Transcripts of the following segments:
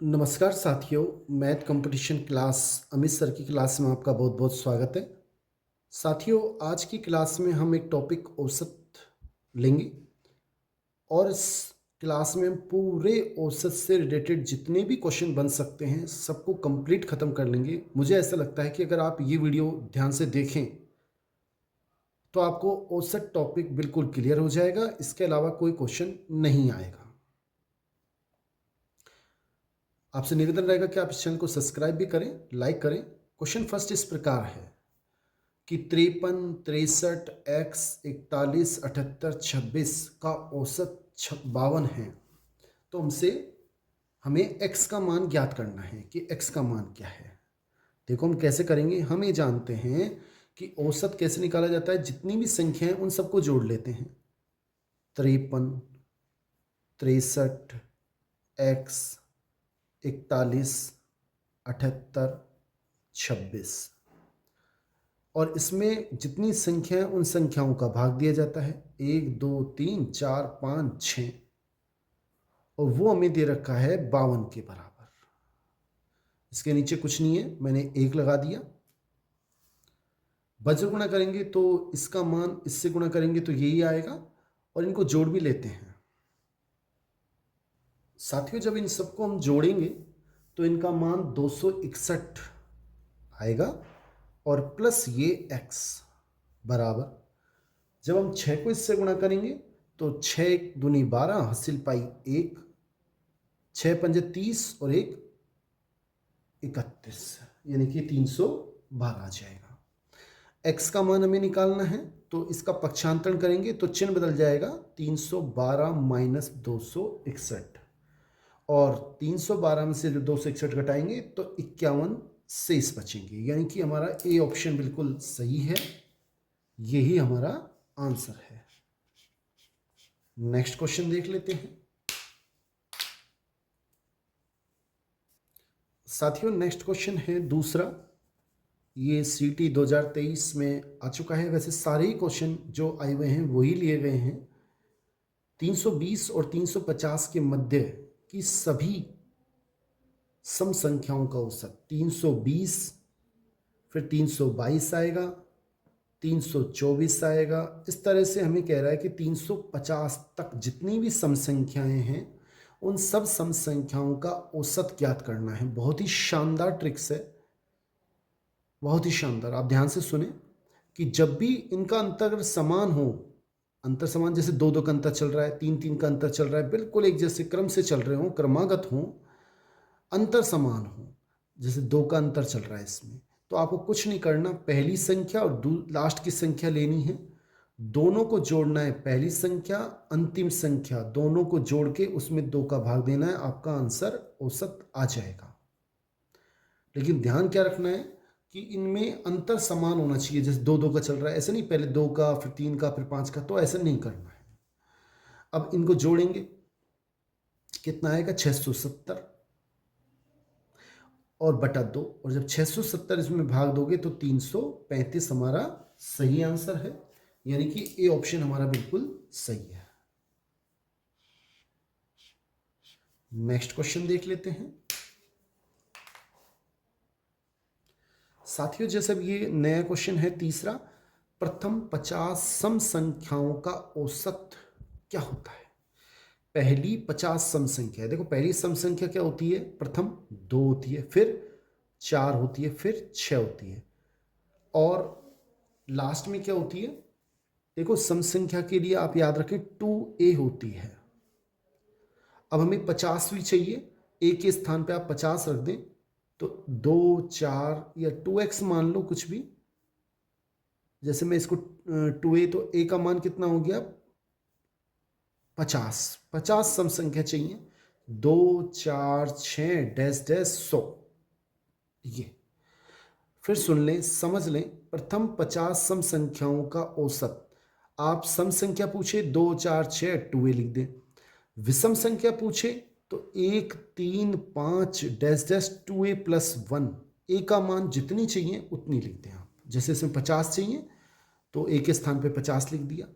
नमस्कार साथियों, math competition class Amit sir की क्लास में आपका बहुत बहुत स्वागत है। साथियों, आज की क्लास में हम एक टॉपिक औसत लेंगे और इस क्लास में हम पूरे औसत से रिलेटेड जितने भी क्वेश्चन बन सकते हैं सबको कंप्लीट ख़त्म कर लेंगे। मुझे ऐसा लगता है कि अगर आप ये वीडियो ध्यान से देखें तो आपको औसत टॉपिक बिल्कुल क्लियर हो जाएगा, इसके अलावा कोई क्वेश्चन नहीं आएगा। आपसे निवेदन रहेगा कि आप इस चैनल को सब्सक्राइब भी करें, लाइक करें। क्वेश्चन फर्स्ट इस प्रकार है कि 53, 63, x, 41, 78, 26 का औसत 52 है। तो हमसे हमें x का मान ज्ञात करना है कि x का मान क्या है। देखो हम कैसे करेंगे, हम ये जानते हैं कि औसत कैसे निकाला जाता है। जितनी भी संख्या है उन सबको जोड़ लेते हैं। 53, 63, x, 41, 78, 26 और इसमें जितनी संख्या है उन संख्याओं का भाग दिया जाता है। 1, 2, 3, 4, 5, 6 और वो हमें दे रखा है 52 के बराबर। इसके नीचे कुछ नहीं है, मैंने 1 लगा दिया। वज्र गुणा करेंगे तो इसका मान इससे गुणा करेंगे तो यही आएगा और इनको जोड़ भी लेते हैं। साथियों, जब इन सबको हम जोड़ेंगे तो इनका मान 261 आएगा और प्लस ये x बराबर, जब हम 6 को इससे गुणा करेंगे तो 6 दूनी 12, हासिल पाई 1, 6 पंजे 30 और 1 31, यानी कि 312 आ जाएगा। x का मान हमें निकालना है तो इसका पक्षांतरण करेंगे तो चिन्ह बदल जाएगा। 312 माइनस 261 और 312 में से जो 261 घटाएंगे तो 51 शेष बचेंगे, यानी कि हमारा ए ऑप्शन बिल्कुल सही है। यही हमारा आंसर है। नेक्स्ट क्वेश्चन देख लेते हैं। साथियों, नेक्स्ट क्वेश्चन है दूसरा। ये सीटी 2023 में आ चुका है। वैसे सारे ही क्वेश्चन जो आए हुए हैं वही लिए गए हैं। 320 और 350 के मध्य की सभी सम संख्याओं का औसत 320, फिर 322 आएगा, 324 आएगा। इस तरह से हमें कह रहा है कि 350 तक जितनी भी सम संख्याएं हैं उन सब सम संख्याओं का औसत ज्ञात करना है। बहुत ही शानदार ट्रिक्स है, बहुत ही शानदार। आप ध्यान से सुने कि जब भी इनका अंतर अगर समान हो, अंतर समान जैसे 2-2 का अंतर चल रहा है, 3-3 का अंतर चल रहा है, बिल्कुल एक जैसे क्रम से चल रहे हो, क्रमागत हो, अंतर समान हो, जैसे 2 का अंतर चल रहा है इसमें, तो आपको कुछ नहीं करना। पहली संख्या और लास्ट की संख्या लेनी है, दोनों को जोड़ना है। पहली संख्या अंतिम संख्या दोनों को जोड़ के उसमें 2 का भाग देना है, आपका आंसर औसत आ जाएगा। लेकिन ध्यान क्या रखना है कि इनमें अंतर समान होना चाहिए। जैसे 2-2 का चल रहा है, ऐसे नहीं पहले 2 का फिर 3 का फिर 5 का, तो ऐसा नहीं करना है। अब इनको जोड़ेंगे, कितना आएगा 670 और बटा 2, और जब 670 इसमें भाग दोगे तो 335 हमारा सही आंसर है, यानी कि ए ऑप्शन हमारा बिल्कुल सही है। नेक्स्ट क्वेश्चन देख लेते हैं। साथियों, जैसे ये नया क्वेश्चन है तीसरा, प्रथम 50 सम संख्याओं का औसत क्या होता है। पहली 50 सम संख्या है। देखो पहली सम संख्या क्या होती है, प्रथम 2 होती है, फिर 4 होती है, फिर 6 होती है और लास्ट में क्या होती है। देखो सम संख्या के लिए आप याद रखें 2a होती है। अब हमें 50वीं चाहिए, a के स्थान पे आप 50 रख दें तो 2, 4 या 2x मान लो कुछ भी। जैसे मैं इसको 2a, तो a का मान कितना हो गया 50। 50 सम संख्या चाहिए, 2, 4, 6 डैश डैश 100। ये फिर सुन लें, समझ लें, प्रथम 50 सम संख्याओं का औसत। आप सम संख्या पूछे 2, 4, 6 2a लिख दें। विषम संख्या पूछे तो 1, 3, 5 dash dash 2a plus 1, a का मान जितनी चाहिए उतनी लिख दें आप। जैसे इसमें 50 चाहिए तो a के स्थान पे 50 लिख दिया।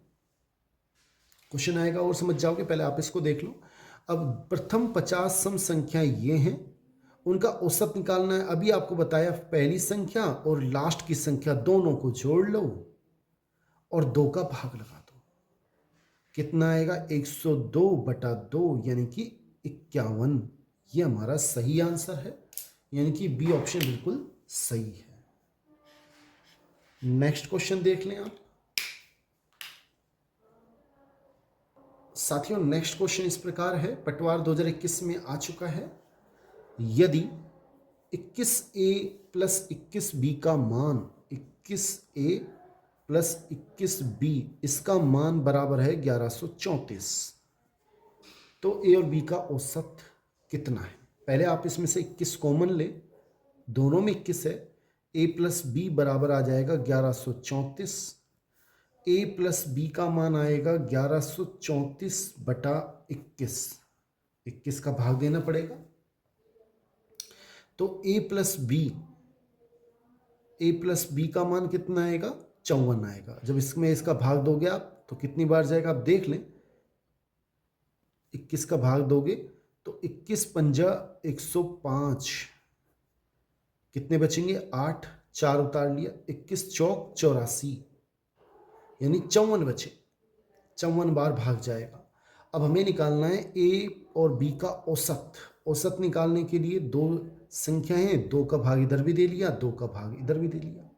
क्वेश्चन आएगा और समझ जाओगे, पहले आप इसको देख लो। अब प्रथम 50 सम संख्या ये हैं उनका औसत निकालना है। अभी आपको बताया पहली संख्या और लास्ट की संख्या दोनों को जोड़ लो और 2 का भाग लगा दो। कितना आएगा? 102/2 यानी कि 51। ये हमारा सही आंसर है, यानी कि बी ऑप्शन बिल्कुल सही है। नेक्स्ट क्वेश्चन देख लें आप साथियों। नेक्स्ट क्वेश्चन इस प्रकार है, पटवार 2021 में आ चुका है। यदि 21A + 21B का मान 21A + 21B इसका मान बराबर है 1134, तो ए और बी का औसत कितना है? पहले आप इसमें से 21 कॉमन ले, दोनों में 21 है। a + b बराबर आ जाएगा 1134। a + b का मान आएगा 1134/21। 21 का भाग देना पड़ेगा, तो a + b का मान कितना आएगा? 54 आएगा। जब इसमें इसका भाग दोगे आप तो कितनी बार जाएगा आप देख लें। 21 का भाग दोगे तो 21 पंजा 105, कितने बचेंगे? 8, 4 उतार लिया, 21 चौक 84, यानी 54 बचे। 54 बार भाग जाएगा। अब हमें निकालना है ए और बी का औसत। औसत निकालने के लिए दो संख्याएं हैं, 2 का भाग इधर भी दे लिया, 2 का भाग इधर भी दे लिया।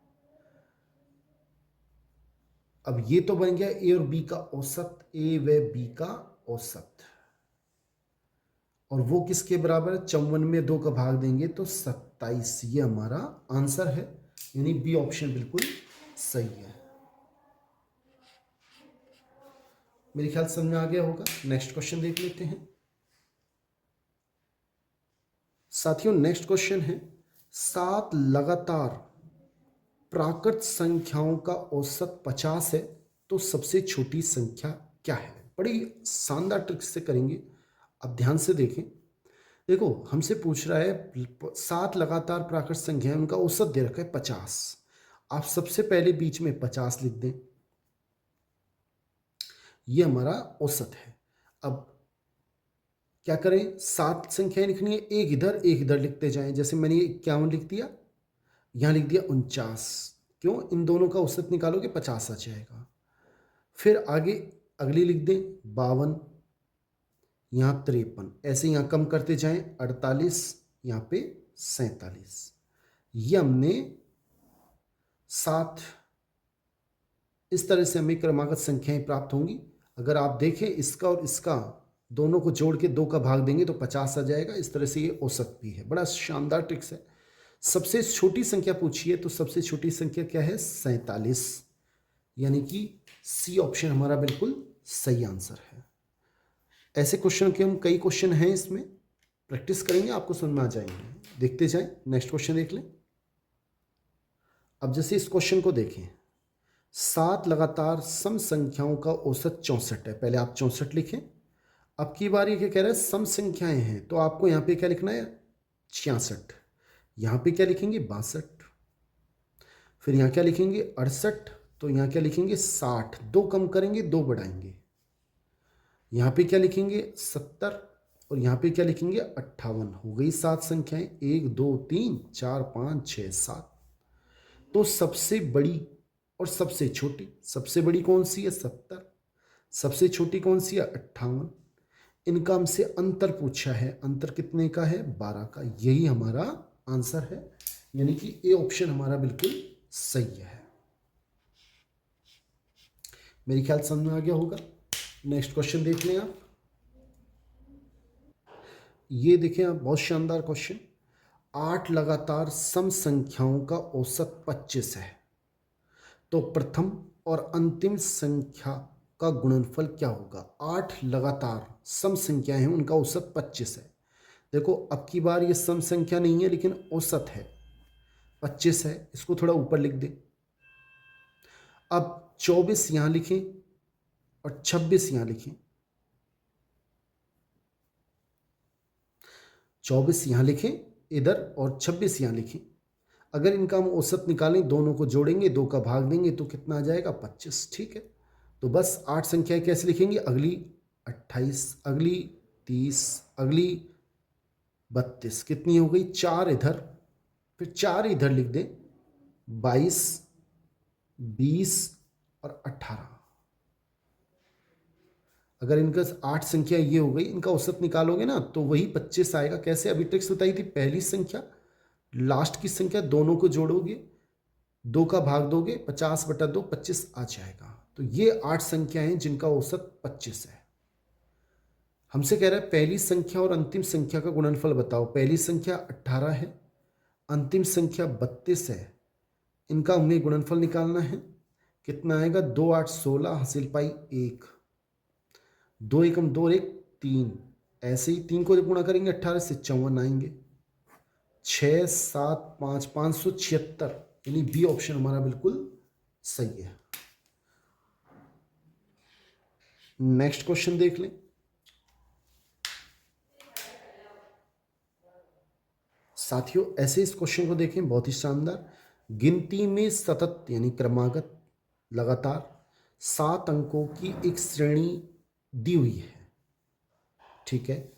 अब ये तो बन गया ए और बी का औसत, ए व बी का औसत, और वो किसके बराबर है? 54 में 2 का भाग देंगे तो 27। ये हमारा आंसर है, यानी बी ऑप्शन बिल्कुल सही है। मेरे ख्याल समझ में आ गया होगा। नेक्स्ट क्वेश्चन देख लेते हैं साथियों। नेक्स्ट क्वेश्चन है, 7 लगातार प्राकृत संख्याओं का औसत 50 है, तो सबसे छोटी संख्या क्या है? बड़ी शानदार ट्रिक से करेंगे, अब ध्यान से देखें। देखो, हमसे पूछ रहा है 7 लगातार प्राकृत संख्या है, उनका औसत दे रखा है 50। आप सबसे पहले बीच में 50 लिख दें, ये हमारा औसत है। अब क्या करें? 7 संख्याएं लिखनी है, एक इधर लिखते जाएं। जैसे मैंने 51 लिख दिया, यहां लिख दिया 49। क्यों? इन दोनों का औसत निकालोगे 50 आ जाएगा। फिर आगे अगली लिख दें 52, यहाँ 53, ऐसे यहाँ कम करते जाएं 48, यहाँ पे 47। ये हमने 7, इस तरह से हमें क्रमागत संख्याएं प्राप्त होंगी। अगर आप देखें इसका और इसका दोनों को जोड़ के 2 का भाग देंगे तो 50 आ जाएगा। इस तरह से ये औसत भी है। बड़ा शानदार ट्रिक्स है। सबसे छोटी संख्या पूछिए तो सबसे छोटी संख्या क्या है? 47, यानी कि सी ऑप्शन हमारा बिल्कुल सही आंसर है। ऐसे क्वेश्चन के हम कई क्वेश्चन हैं, इसमें प्रैक्टिस करेंगे, आपको समझ में आ जाएंगे। देखते जाएं। नेक्स्ट क्वेश्चन देख लें। अब जैसे इस क्वेश्चन को देखें, 7 लगातार सम संख्याओं का औसत 64 है। पहले आप 64 लिखें। अब की बार ये क्या कह रहा है? सम संख्याएं हैं, तो आपको यहाँ पे क्या लिखना है? 66। यहाँ पे क्या लिखेंगे? 62। फिर यहाँ क्या लिखेंगे? 68। तो यहाँ क्या लिखेंगे? 60। 2 कम करेंगे, 2 बढ़ाएंगे। यहाँ पे क्या लिखेंगे? 70। और यहाँ पे क्या लिखेंगे? 58। हो गई 7 संख्याएं, 1 2 3 4 5 6 7। तो सबसे बड़ी और सबसे छोटी, सबसे बड़ी कौन सी है? 70। सबसे छोटी कौन सी है? 58। इनका हमसे अंतर पूछा है। अंतर कितने का है? 12 का। यही हमारा आंसर है, यानी कि ए ऑप्शन हमारा बिल्कुल सही है। मेरे ख्याल समझ में आ गया होगा। नेक्स्ट क्वेश्चन देख लें आप। ये देखें आप, बहुत शानदार क्वेश्चन। 8 लगातार सम संख्याओं का औसत 25 है, तो प्रथम और अंतिम संख्या का गुणनफल क्या होगा? 8 लगातार सम संख्याएं हैं, उनका औसत 25 है। देखो, अब की बार ये सम संख्या नहीं है लेकिन औसत है, 25 है। इसको थोड़ा ऊपर लिख दें। अब 24 यहां लिखें और 26 यहां लिखें। 24 यहां लिखें इधर और 26 यहां लिखें। अगर इनका हम औसत निकालें, दोनों को जोड़ेंगे, 2 का भाग देंगे तो कितना आ जाएगा? 25। ठीक है, तो बस 8 संख्याएं कैसे लिखेंगे? अगली 28, अगली 30, अगली 32 कितनी हो गई, 4 इधर, फिर 4 इधर लिख दें, 22, 20 और 18। अगर इनका 8 संख्या ये हो गई, इनका औसत निकालोगे ना तो वही 25 आएगा। कैसे, अभी ट्रिक्स बताई थी, पहली संख्या लास्ट की संख्या दोनों को जोड़ोगे, 2 का भाग दोगे, 50/2 25 आ जाएगा। तो ये 8 संख्याएं हैं जिनका औसत 25 है। हमसे कह रहा है पहली संख्या और अंतिम संख्या का गुणनफल बताओ। पहली संख्या 18 है, अंतिम संख्या 32 है, इनका हमें गुणनफल निकालना है। कितना आएगा, 2 8 16, हासिल पाई 1, 2 एकम 2 और 1 3। ऐसे ही 3 को जब गुणा करेंगे 18 से 54 आएंगे, 6 7 5 576, यानी बी ऑप्शन हमारा बिल्कुल सही है। नेक्स्ट क्वेश्चन देख लें। साथियों ऐसे इस क्वेश्चन को देखें, बहुत ही शानदार। गिनती में सतत यानी क्रमागत लगातार 7 अंकों की एक श्रेणी दी हुई है, ठीक है।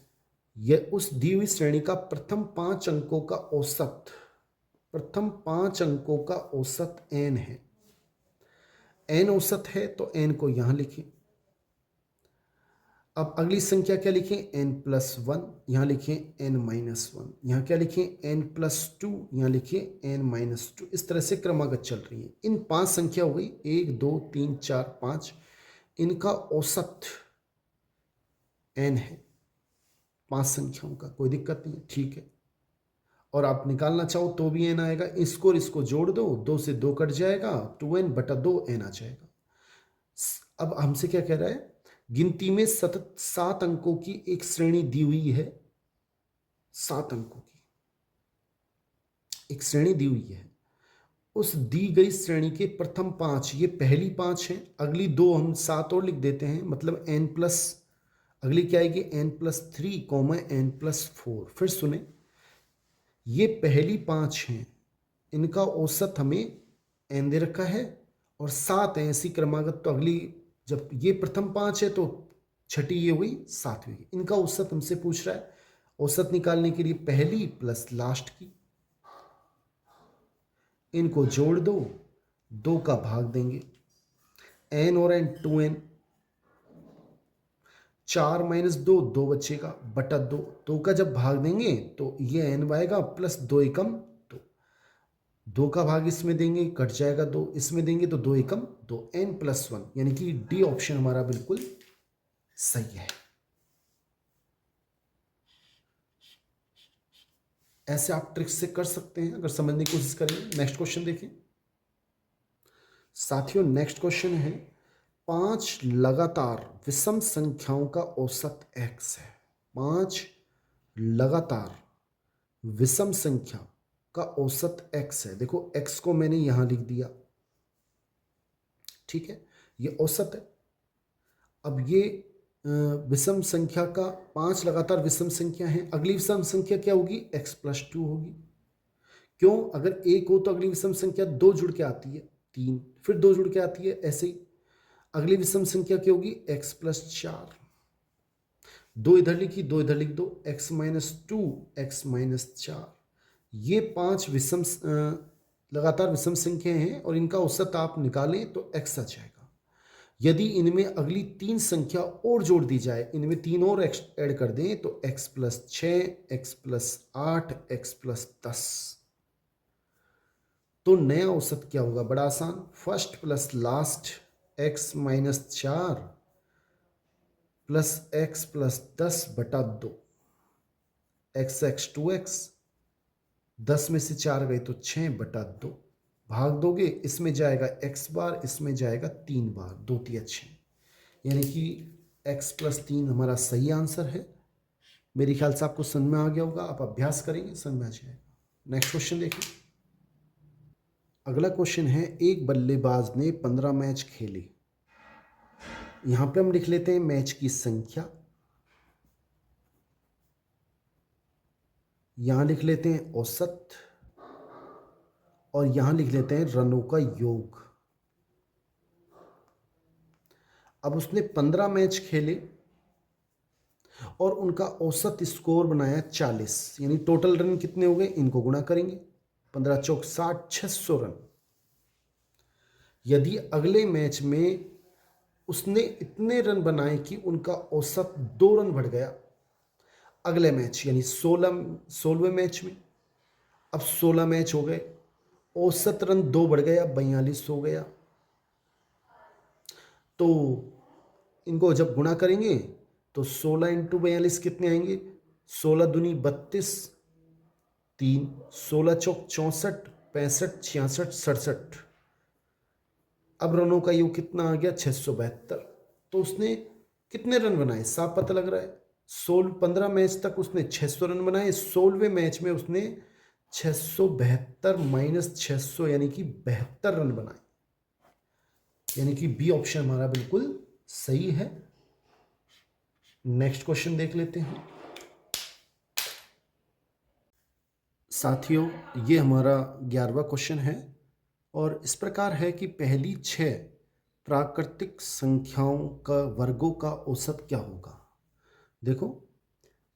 यह उस दी हुई श्रेणी का प्रथम 5 अंकों का औसत, प्रथम 5 अंकों का औसत n है। n औसत है तो n को यहां लिखें। अब अगली संख्या क्या लिखें, n+1, यहां लिखें n-1, यहां क्या लिखें n+2, यहां लिखें n-2। इस तरह से क्रमागत चल रही है। इन 5 संख्या हो गई, 1 2 3 4 5, इनका औसत n है, 5 संख्याओं का, कोई दिक्कत नहीं है, ठीक है। और आप निकालना चाहो तो भी n आएगा। इसको और इसको जोड़ दो, 2 से 2 कट जाएगा, 2n/2 n आ जाएगा। अब हमसे क्या कह रहा है, गिनती में सतत 7 अंकों की एक श्रेणी दी हुई है, 7 अंकों की एक श्रेणी दी हुई है। उस दी गई श्रेणी के प्रथम 5, ये पहली 5 है, अगली 2 हम 7 और लिख देते हैं, मतलब अगली क्या आएगी n+3, n+4। फिर सुने, ये पहली 5 हैं, इनका औसत हमें n दे रखा है और 7 है, ऐसी क्रमागत। तो अगली, जब ये प्रथम 5 है तो छठी ये हुई, 7वीं। इनका औसत हमसे पूछ रहा है। औसत निकालने के लिए पहली प्लस लास्ट की, इनको जोड़ दो, 2 का भाग देंगे, n और n 2n, 4 - 2 2 बचेगा, बटा 2, 2 का जब भाग देंगे तो ये n आएगा, प्लस 2 एकम 2, 2 का भाग इसमें देंगे, कट जाएगा 2, इसमें देंगे तो 2 एकम 2, n+1, यानी कि डी ऑप्शन हमारा बिल्कुल सही है। ऐसे आप ट्रिक्स से कर सकते हैं अगर समझने की कोशिश करेंगे। नेक्स्ट क्वेश्चन देखें साथियों। नेक्स्ट क्वेश्चन है, 5 लगातार विषम संख्याओं का औसत x है। 5 लगातार विषम संख्या का औसत x है। देखो x को मैंने यहां लिख दिया, ठीक है, ये औसत है। अब ये विषम संख्या का 5 लगातार विषम संख्या है, अगली विषम संख्या क्या होगी, x+2 होगी। क्यों, अगर 1 हो तो अगली विषम संख्या 2 जुड़ के आती है, 3, फिर 2 जुड़ के आती है, ऐसे ही अगली विषम संख्या क्या होगी, x+4। 2 इधर लिखी, 2 इधर लिख दो, x-2, x-4। ये 5 विषम लगातार विषम संख्या हैं और इनका औसत आप निकालें तो x आ जाएगा। यदि इनमें अगली 3 संख्या और जोड़ दी जाए, इनमें 3 और ऐड कर दें तो x+6, x+8, x+10, तो नया औसत क्या होगा, बड़ा आसान, first plus last x-4 plus x+10/2, x 2x, 10 में से 4 गए तो 6/2, भाग दोगे, इसमें जाएगा x बार, इसमें जाएगा 3 बार, 2 3 6, यानी कि x+3 हमारा सही आंसर है। मेरे ख्याल से आपको समझ में आ गया होगा, आप अभ्यास करेंगे समझ में आ जाएगा। नेक्स्ट क्वेश्चन देखिए। अगला क्वेश्चन है, एक बल्लेबाज ने 15 मैच खेले। यहां पे हम लिख लेते हैं मैच की संख्या, यहां लिख लेते हैं औसत, और यहां लिख लेते हैं रनों का योग। अब उसने 15 मैच खेले और उनका औसत स्कोर बनाया 40, यानी टोटल रन कितने हो गए, इनको गुणा करेंगे, 15 चौक 60, 600 रन। यदि अगले मैच में उसने इतने रन बनाए कि उनका औसत 2 रन बढ़ गया, अगले मैच यानी 16वें मैच में, अब 16 मैच हो गए, औसत रन 2 बढ़ गया, 42 हो गया, तो इनको जब गुणा करेंगे तो 16 इंटू 42 कितने आएंगे, 16 दूनी 32, 3, 16 चौक 64, 65, 66, 67। अब रनों का योग कितना आ गया, 672। तो उसने कितने रन बनाए, साफ पता लग रहा है। 15 मैच तक उसने 600 रन बनाए, 16वें मैच में उसने 672 माइनस 600 यानी कि 72 रन बनाए, यानी कि बी ऑप्शन हमारा बिल्कुल सही है। नेक्स्ट क्वेश्चन देख लेते हैं साथियों, ये हमारा 11वां क्वेश्चन है और इस प्रकार है कि पहली 6 प्राकृतिक संख्याओं का वर्गों का औसत क्या होगा। देखो,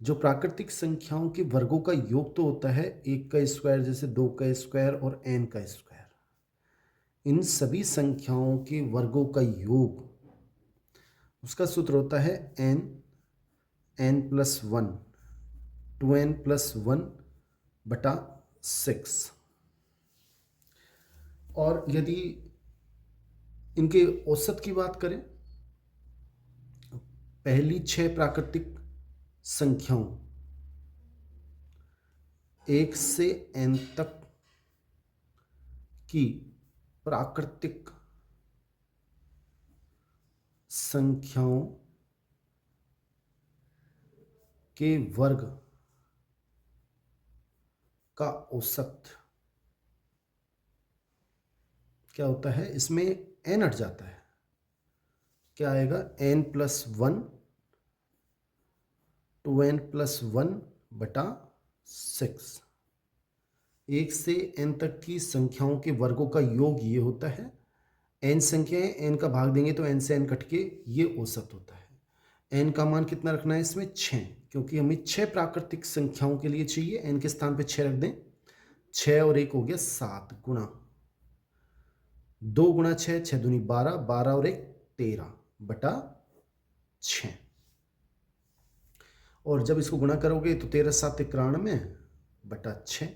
जो प्राकृतिक संख्याओं के वर्गों का योग तो होता है 1 का स्क्वायर, जैसे 2 का स्क्वायर और n का स्क्वायर। इन सभी संख्याओं के वर्गों का योग, उसका सूत्र होता है n+1, 2n+1 बटा 6। और यदि इनके औसत की बात करें, पहली 6 प्राकृतिक संख्याओं 1 से n तक की प्राकृतिक संख्याओं के वर्ग का औसत क्या होता है, इसमें n हट जाता है, क्या आएगा, n+1, 2n+1 बटा 6। 1 से n तक की संख्याओं के वर्गों का योग ये होता है। n संख्याएं, n का भाग देंगे तो n से n कट के ये औसत होता है। n का मान कितना रखना है इसमें, 6, क्योंकि हमें 6 प्राकृतिक संख्याओं के लिए चाहिए, n के स्थान पे 6 रख दें, 6 और 1 हो गया 7, गुणा 2 गुणा 6, 6 दूनी 12, 12 और 1 13 बटा 6। और जब इसको गुणा करोगे तो 13 7 91 बटा 6,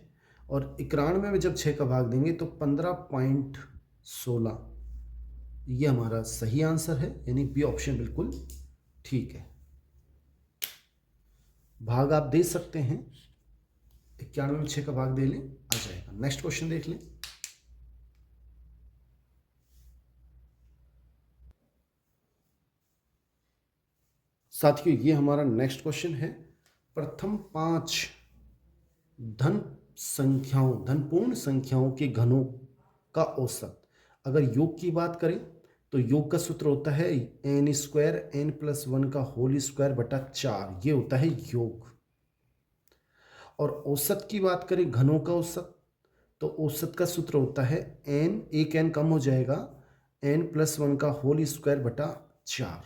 और 91 में जब 6 का भाग देंगे तो 15.16, ये हमारा सही आंसर है, यानी बी ऑप्शन बिल्कुल ठीक है। भाग आप दे सकते हैं, 91 में 6 का भाग दे लें, आ जाएगा। नेक्स्ट क्वेश्चन देख लें। साथियों, ये हमारा नेक्स्ट क्वेश्चन है। प्रथम 5 धनपूर्ण संख्याओं के घनों का औसत। अगर योग की बात करें तो योग का सूत्र होता है n² n+1 का होल स्क्वायर बटा 4, ये होता है योग। और औसत की बात करें, घनों का औसत, तो औसत का सूत्र होता है n, एक n कम हो जाएगा, n+1 का होल स्क्वायर बटा 4।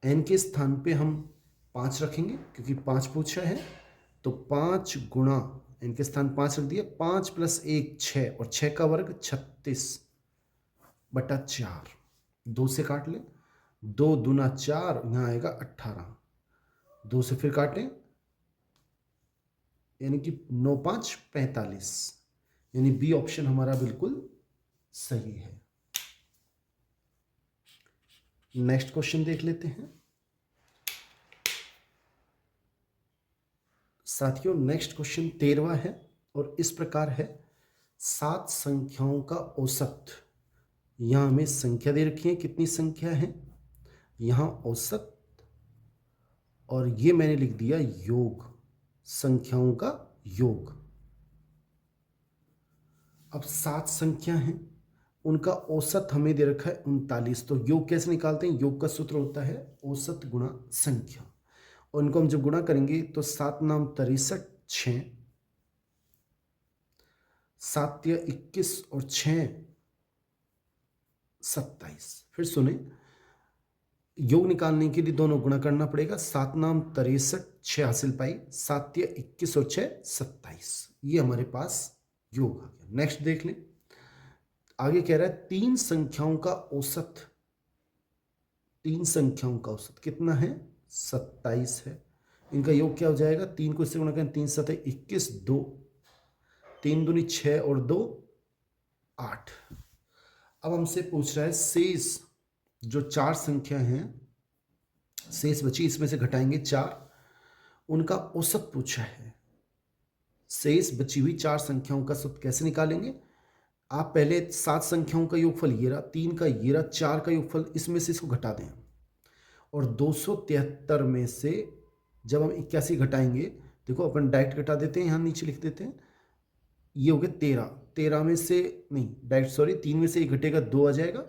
n के स्थान पे हम 5 रखेंगे क्योंकि 5 पूछा है, तो 5 गुणा n के स्थान 5 रख दिया, 5 + 1 6, और 6 का वर्ग 36 बटा 4। 2 से काट लें, 2 दूना 4, यहाँ आएगा 18, 2 से फिर काटें, यानी कि 9 5 45, यानी बी ऑप्शन हमारा बिल्कुल सही है। नेक्स्ट क्वेश्चन देख लेते हैं साथियों। नेक्स्ट क्वेश्चन 13वां है और इस प्रकार है, 7 संख्याओं का औसत। यहां हमें संख्या दे रखी है, कितनी संख्या है, यहां औसत, और ये मैंने लिख दिया योग, संख्याओं का योग। अब 7 संख्या हैं, उनका औसत हमें दे रखा है 39। तो योग कैसे निकालते हैं, योग का सूत्र होता है औसत गुणा संख्या, और इनको हम जब गुणा करेंगे तो 7 नाम 63, 6, 7 या 21 और 6 27। फिर सुने, योग निकालने के लिए दोनों गुणा करना पड़ेगा। 7 नाम 63, 6 हासिल पाई, 7 या 21 और 6 27। ये हमारे पास योग आ गया। नेक्स्ट देख लें, आगे कह रहा है तीन संख्याओं का औसत कितना है? 27 है। इनका योग क्या हो जाएगा? 3 को इससे गुणा करें, 3 7 21, 2 3 दूनी 6 और 2 8। अब हमसे पूछ रहा है शेष जो 4 संख्या हैं, शेष बची, इसमें से घटाएंगे 4, उनका औसत पूछा है। शेष बची हुई 4 संख्याओं का औसत कैसे निकालेंगे? आप पहले 7 संख्याओं का योगफल ये रहा, 3 का ये रहा, 4 का योगफल, इसमें से इसको घटा दें और 273 में से जब हम 81 घटाएंगे, देखो अपन डायरेक्ट घटा देते हैं, यहाँ नीचे लिख देते हैं, ये हो गया 13, 13 में से नहीं डायरेक्ट सॉरी 3 में से 1 घटेगा 2 आ जाएगा,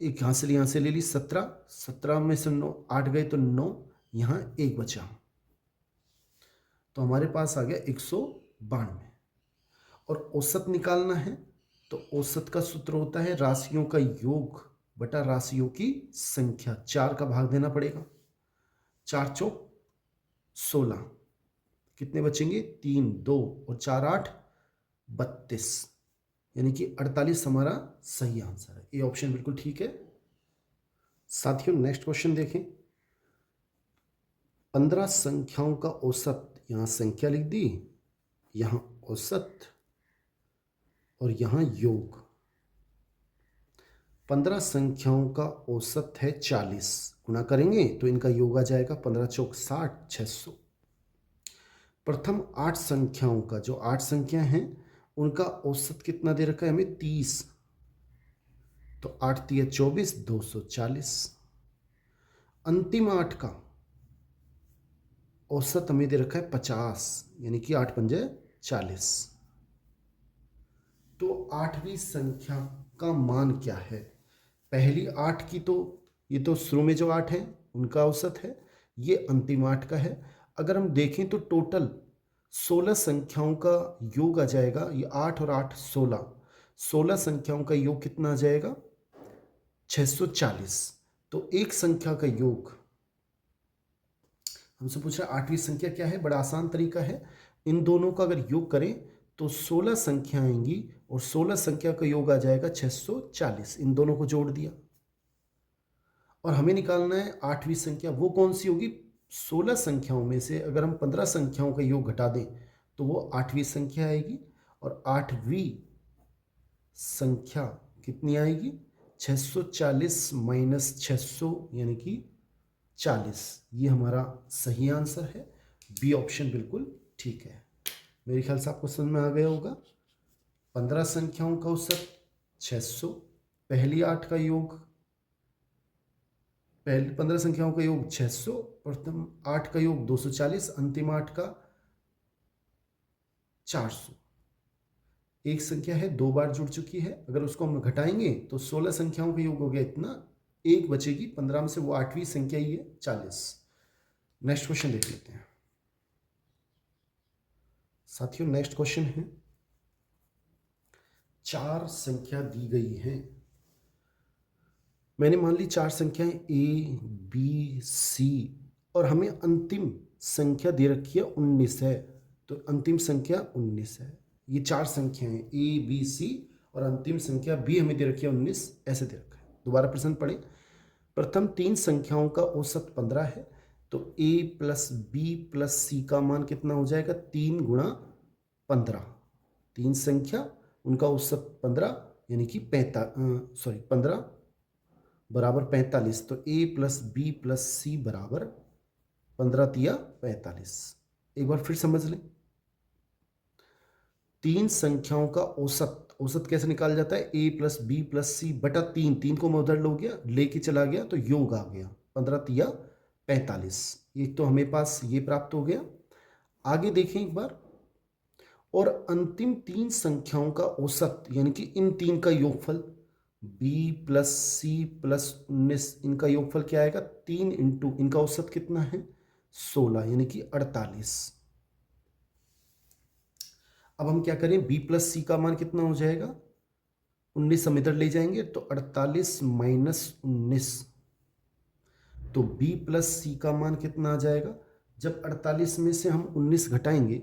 एक यहाँ से ले ली 17, 17 में से 9 8 गए तो 9, यहाँ 1 बचा, तो हमारे पास आ गया 192। और औसत निकालना है तो औसत का सूत्र होता है राशियों का योग बटा राशियों की संख्या। 4 का भाग देना पड़ेगा, 4 चौक 16, कितने बचेंगे? 3 2 और 4 8 32, यानी कि 48 हमारा सही आंसर है। ये ऑप्शन बिल्कुल ठीक है। साथियों नेक्स्ट क्वेश्चन देखें, 15 संख्याओं का औसत, यहां संख्या लिख दी, यहां औसत और यहां योग। 15 संख्याओं का औसत है 40, गुणा करेंगे तो इनका योग आ जाएगा 15 चौक 60, 600। प्रथम 8 संख्याओं का, जो 8 संख्या हैं उनका औसत कितना दे रखा है हमें? 30, तो 8 तिया 24, 240। अंतिम 8 का औसत हमें दे रखा है 50, यानी कि 8 पंजे 40। तो 8वीं संख्या का मान क्या है? पहली 8 की तो ये तो शुरू में जो 8 है उनका औसत है, ये अंतिम 8 का है। अगर हम देखें तो टोटल 16 संख्याओं का योग आ जाएगा, ये 8 और 8 16, 16 संख्याओं का योग कितना आ जाएगा? 640। तो एक संख्या का योग, हमसे पूछ रहा है 8वीं संख्या क्या है? बड़ा आसान तरीका है, इन दोनों का अगर योग करें तो 16 संख्या आएंगी और 16 संख्या का योग आ जाएगा 640। इन दोनों को जोड़ दिया और हमें निकालना है 8वीं संख्या, वो कौन सी होगी? 16 संख्याओं में से अगर हम 15 संख्याओं का योग घटा दें तो वो 8वीं संख्या आएगी। और 8वीं संख्या कितनी आएगी? 640 माइनस 600 यानी कि 40। ये हमारा सही आंसर है, बी ऑप्शन बिल्कुल ठीक है। मेरे ख्याल से आपको समझ में आ गया होगा। 15 संख्याओं का औसत 600, पहली 8 का योग, पहली 15 संख्याओं का योग 600, प्रथम 8 का योग 240, अंतिम 8 का 400। एक संख्या है 2 बार जुड़ चुकी है, अगर उसको हम घटाएंगे तो 16 संख्याओं का योग हो गया इतना, एक बचेगी 15 में से, वो 8वीं संख्या ही है 40। नेक्स्ट क्वेश्चन देख लेते हैं साथियों। नेक्स्ट क्वेश्चन है, 4 संख्या दी गई है, मैंने मान ली 4 संख्याएं A B C और हमें अंतिम संख्या दे रखी है 19 है, तो अंतिम संख्या 19 है। ये 4 संख्याएं A B C और अंतिम संख्या B हमें दे रखी है 19, ऐसे दे रखा है। दोबारा प्रश्न पढ़ें, प्रथम 3 संख्याओं का औसत 15 है, तो A plus B plus C का मान कितना हो जाएगा? 3 गुणा 15। 3 संख्या उनका औसत 15 यानी कि 15 बराबर 45, तो A plus B plus C बराबर 15 तिया 45। एक बार फिर समझ लें, 3 संख्याओं का औसत कैसे निकाला जाता है? A plus B plus C बटा 3, 3 को मैं उधर लेके चला गया तो योग आ गया 15 तिया 45। ये तो हमें पास ये प्राप्त हो गया। आगे देखें एक बार, और अंतिम 3 संख्याओं का औसत यानी कि इन 3 का योगफल B प्लस C प्लस 19, इनका योगफल क्या आएगा? 3 इंटू इनका औसत कितना है? 16 यानी कि 48। अब हम क्या करें? B प्लस C का मान कितना हो जाएगा? 19 हम इधर ले जाएंगे तो 48 माइनस 19, तो b प्लस सी का मान कितना आ जाएगा? जब 48 में से हम 19 घटाएंगे,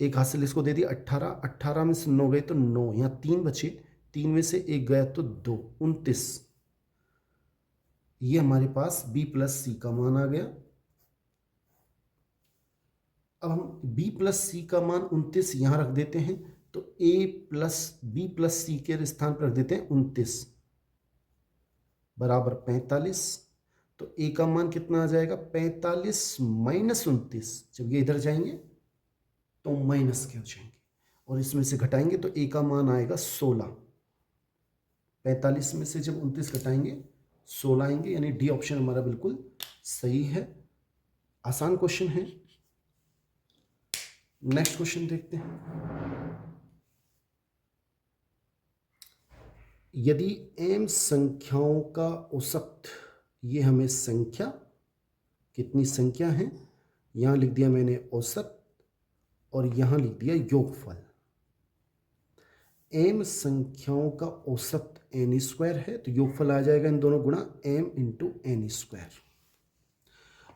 एक हासिल इसको दे दिया 18, 18 में से 9 गए तो 9, यहाँ 3 बचे, 3 में से एक गया तो 2, 29। ये हमारे पास b प्लस सी का मान आ गया। अब हम b प्लस सी का मान 29 यहाँ रख देते हैं, तो a प्लस b प्लस सी के स्थान पर रख देते हैं 29 बराबर 45। तो a का मान कितना आ जाएगा? 45 माइनस 29। जब ये इधर जाएंगे तो माइनस के हो जाएंगे और इसमें से घटाएंगे तो a का मान आएगा 16। 45 में से जब 29 घटाएंगे 16 आएंगे, यानी डी ऑप्शन हमारा बिल्कुल सही है। आसान क्वेश्चन है। नेक्स्ट क्वेश्चन देखते हैं। यदि m संख्याओं का औसत, ये हमें संख्या, कितनी संख्या है, यहां लिख दिया मैंने औसत और यहां लिख दिया योगफल। m संख्याओं का औसत n स्क्वायर है तो योगफल आ जाएगा इन दोनों गुणा m इंटू एन स्क्वायर,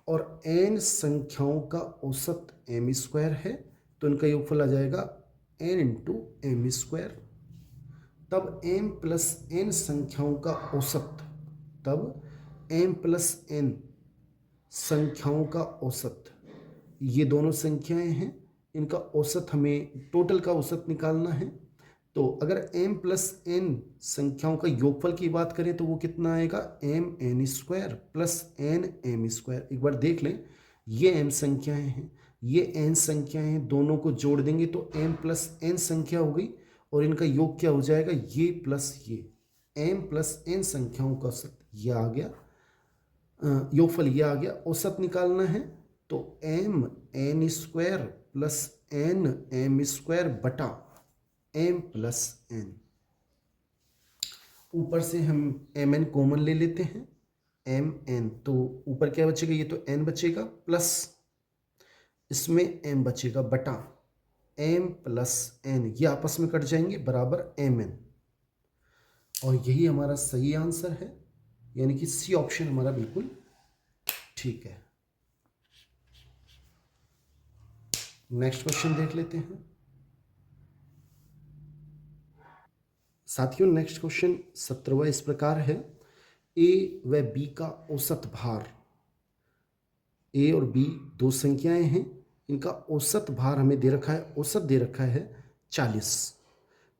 और n संख्याओं का औसत m स्क्वायर है तो इनका योगफल आ जाएगा n इंटू एम स्क्वायर। तब m प्लस n संख्याओं का औसत, तब m प्लस n संख्याओं का औसत, ये दोनों संख्याएं हैं, इनका औसत हमें टोटल का औसत निकालना है। तो अगर m प्लस n संख्याओं का योगफल की बात करें तो वो कितना आएगा? m n square plus n m square. एक बार देख लें, ये m संख्याएं हैं, ये n संख्याएं हैं, दोनों को जोड़ देंगे तो m प्लस n संख्या हो गई और इनका योग क्या हो जाएगा? ये प्लस ये, m प्लस n संख्याओं का औसत ये आ गया, योगफल ये आ गया। औसत निकालना है तो m n square plus n m square बटा m प्लस n। ऊपर से हम mn कॉमन ले लेते हैं, mn, तो ऊपर क्या बचेगा? ये तो n बचेगा प्लस इसमें m बचेगा बटा m प्लस n, ये आपस में कट जाएंगे बराबर mn, और यही हमारा सही आंसर है, यानी कि सी ऑप्शन हमारा बिल्कुल ठीक है। नेक्स्ट क्वेश्चन देख लेते हैं साथियों। नेक्स्ट क्वेश्चन 17वां इस प्रकार है, a व b का औसत भार, a और b दो संख्याएं हैं, इनका औसत भार हमें दे रखा है, औसत दे रखा है 40।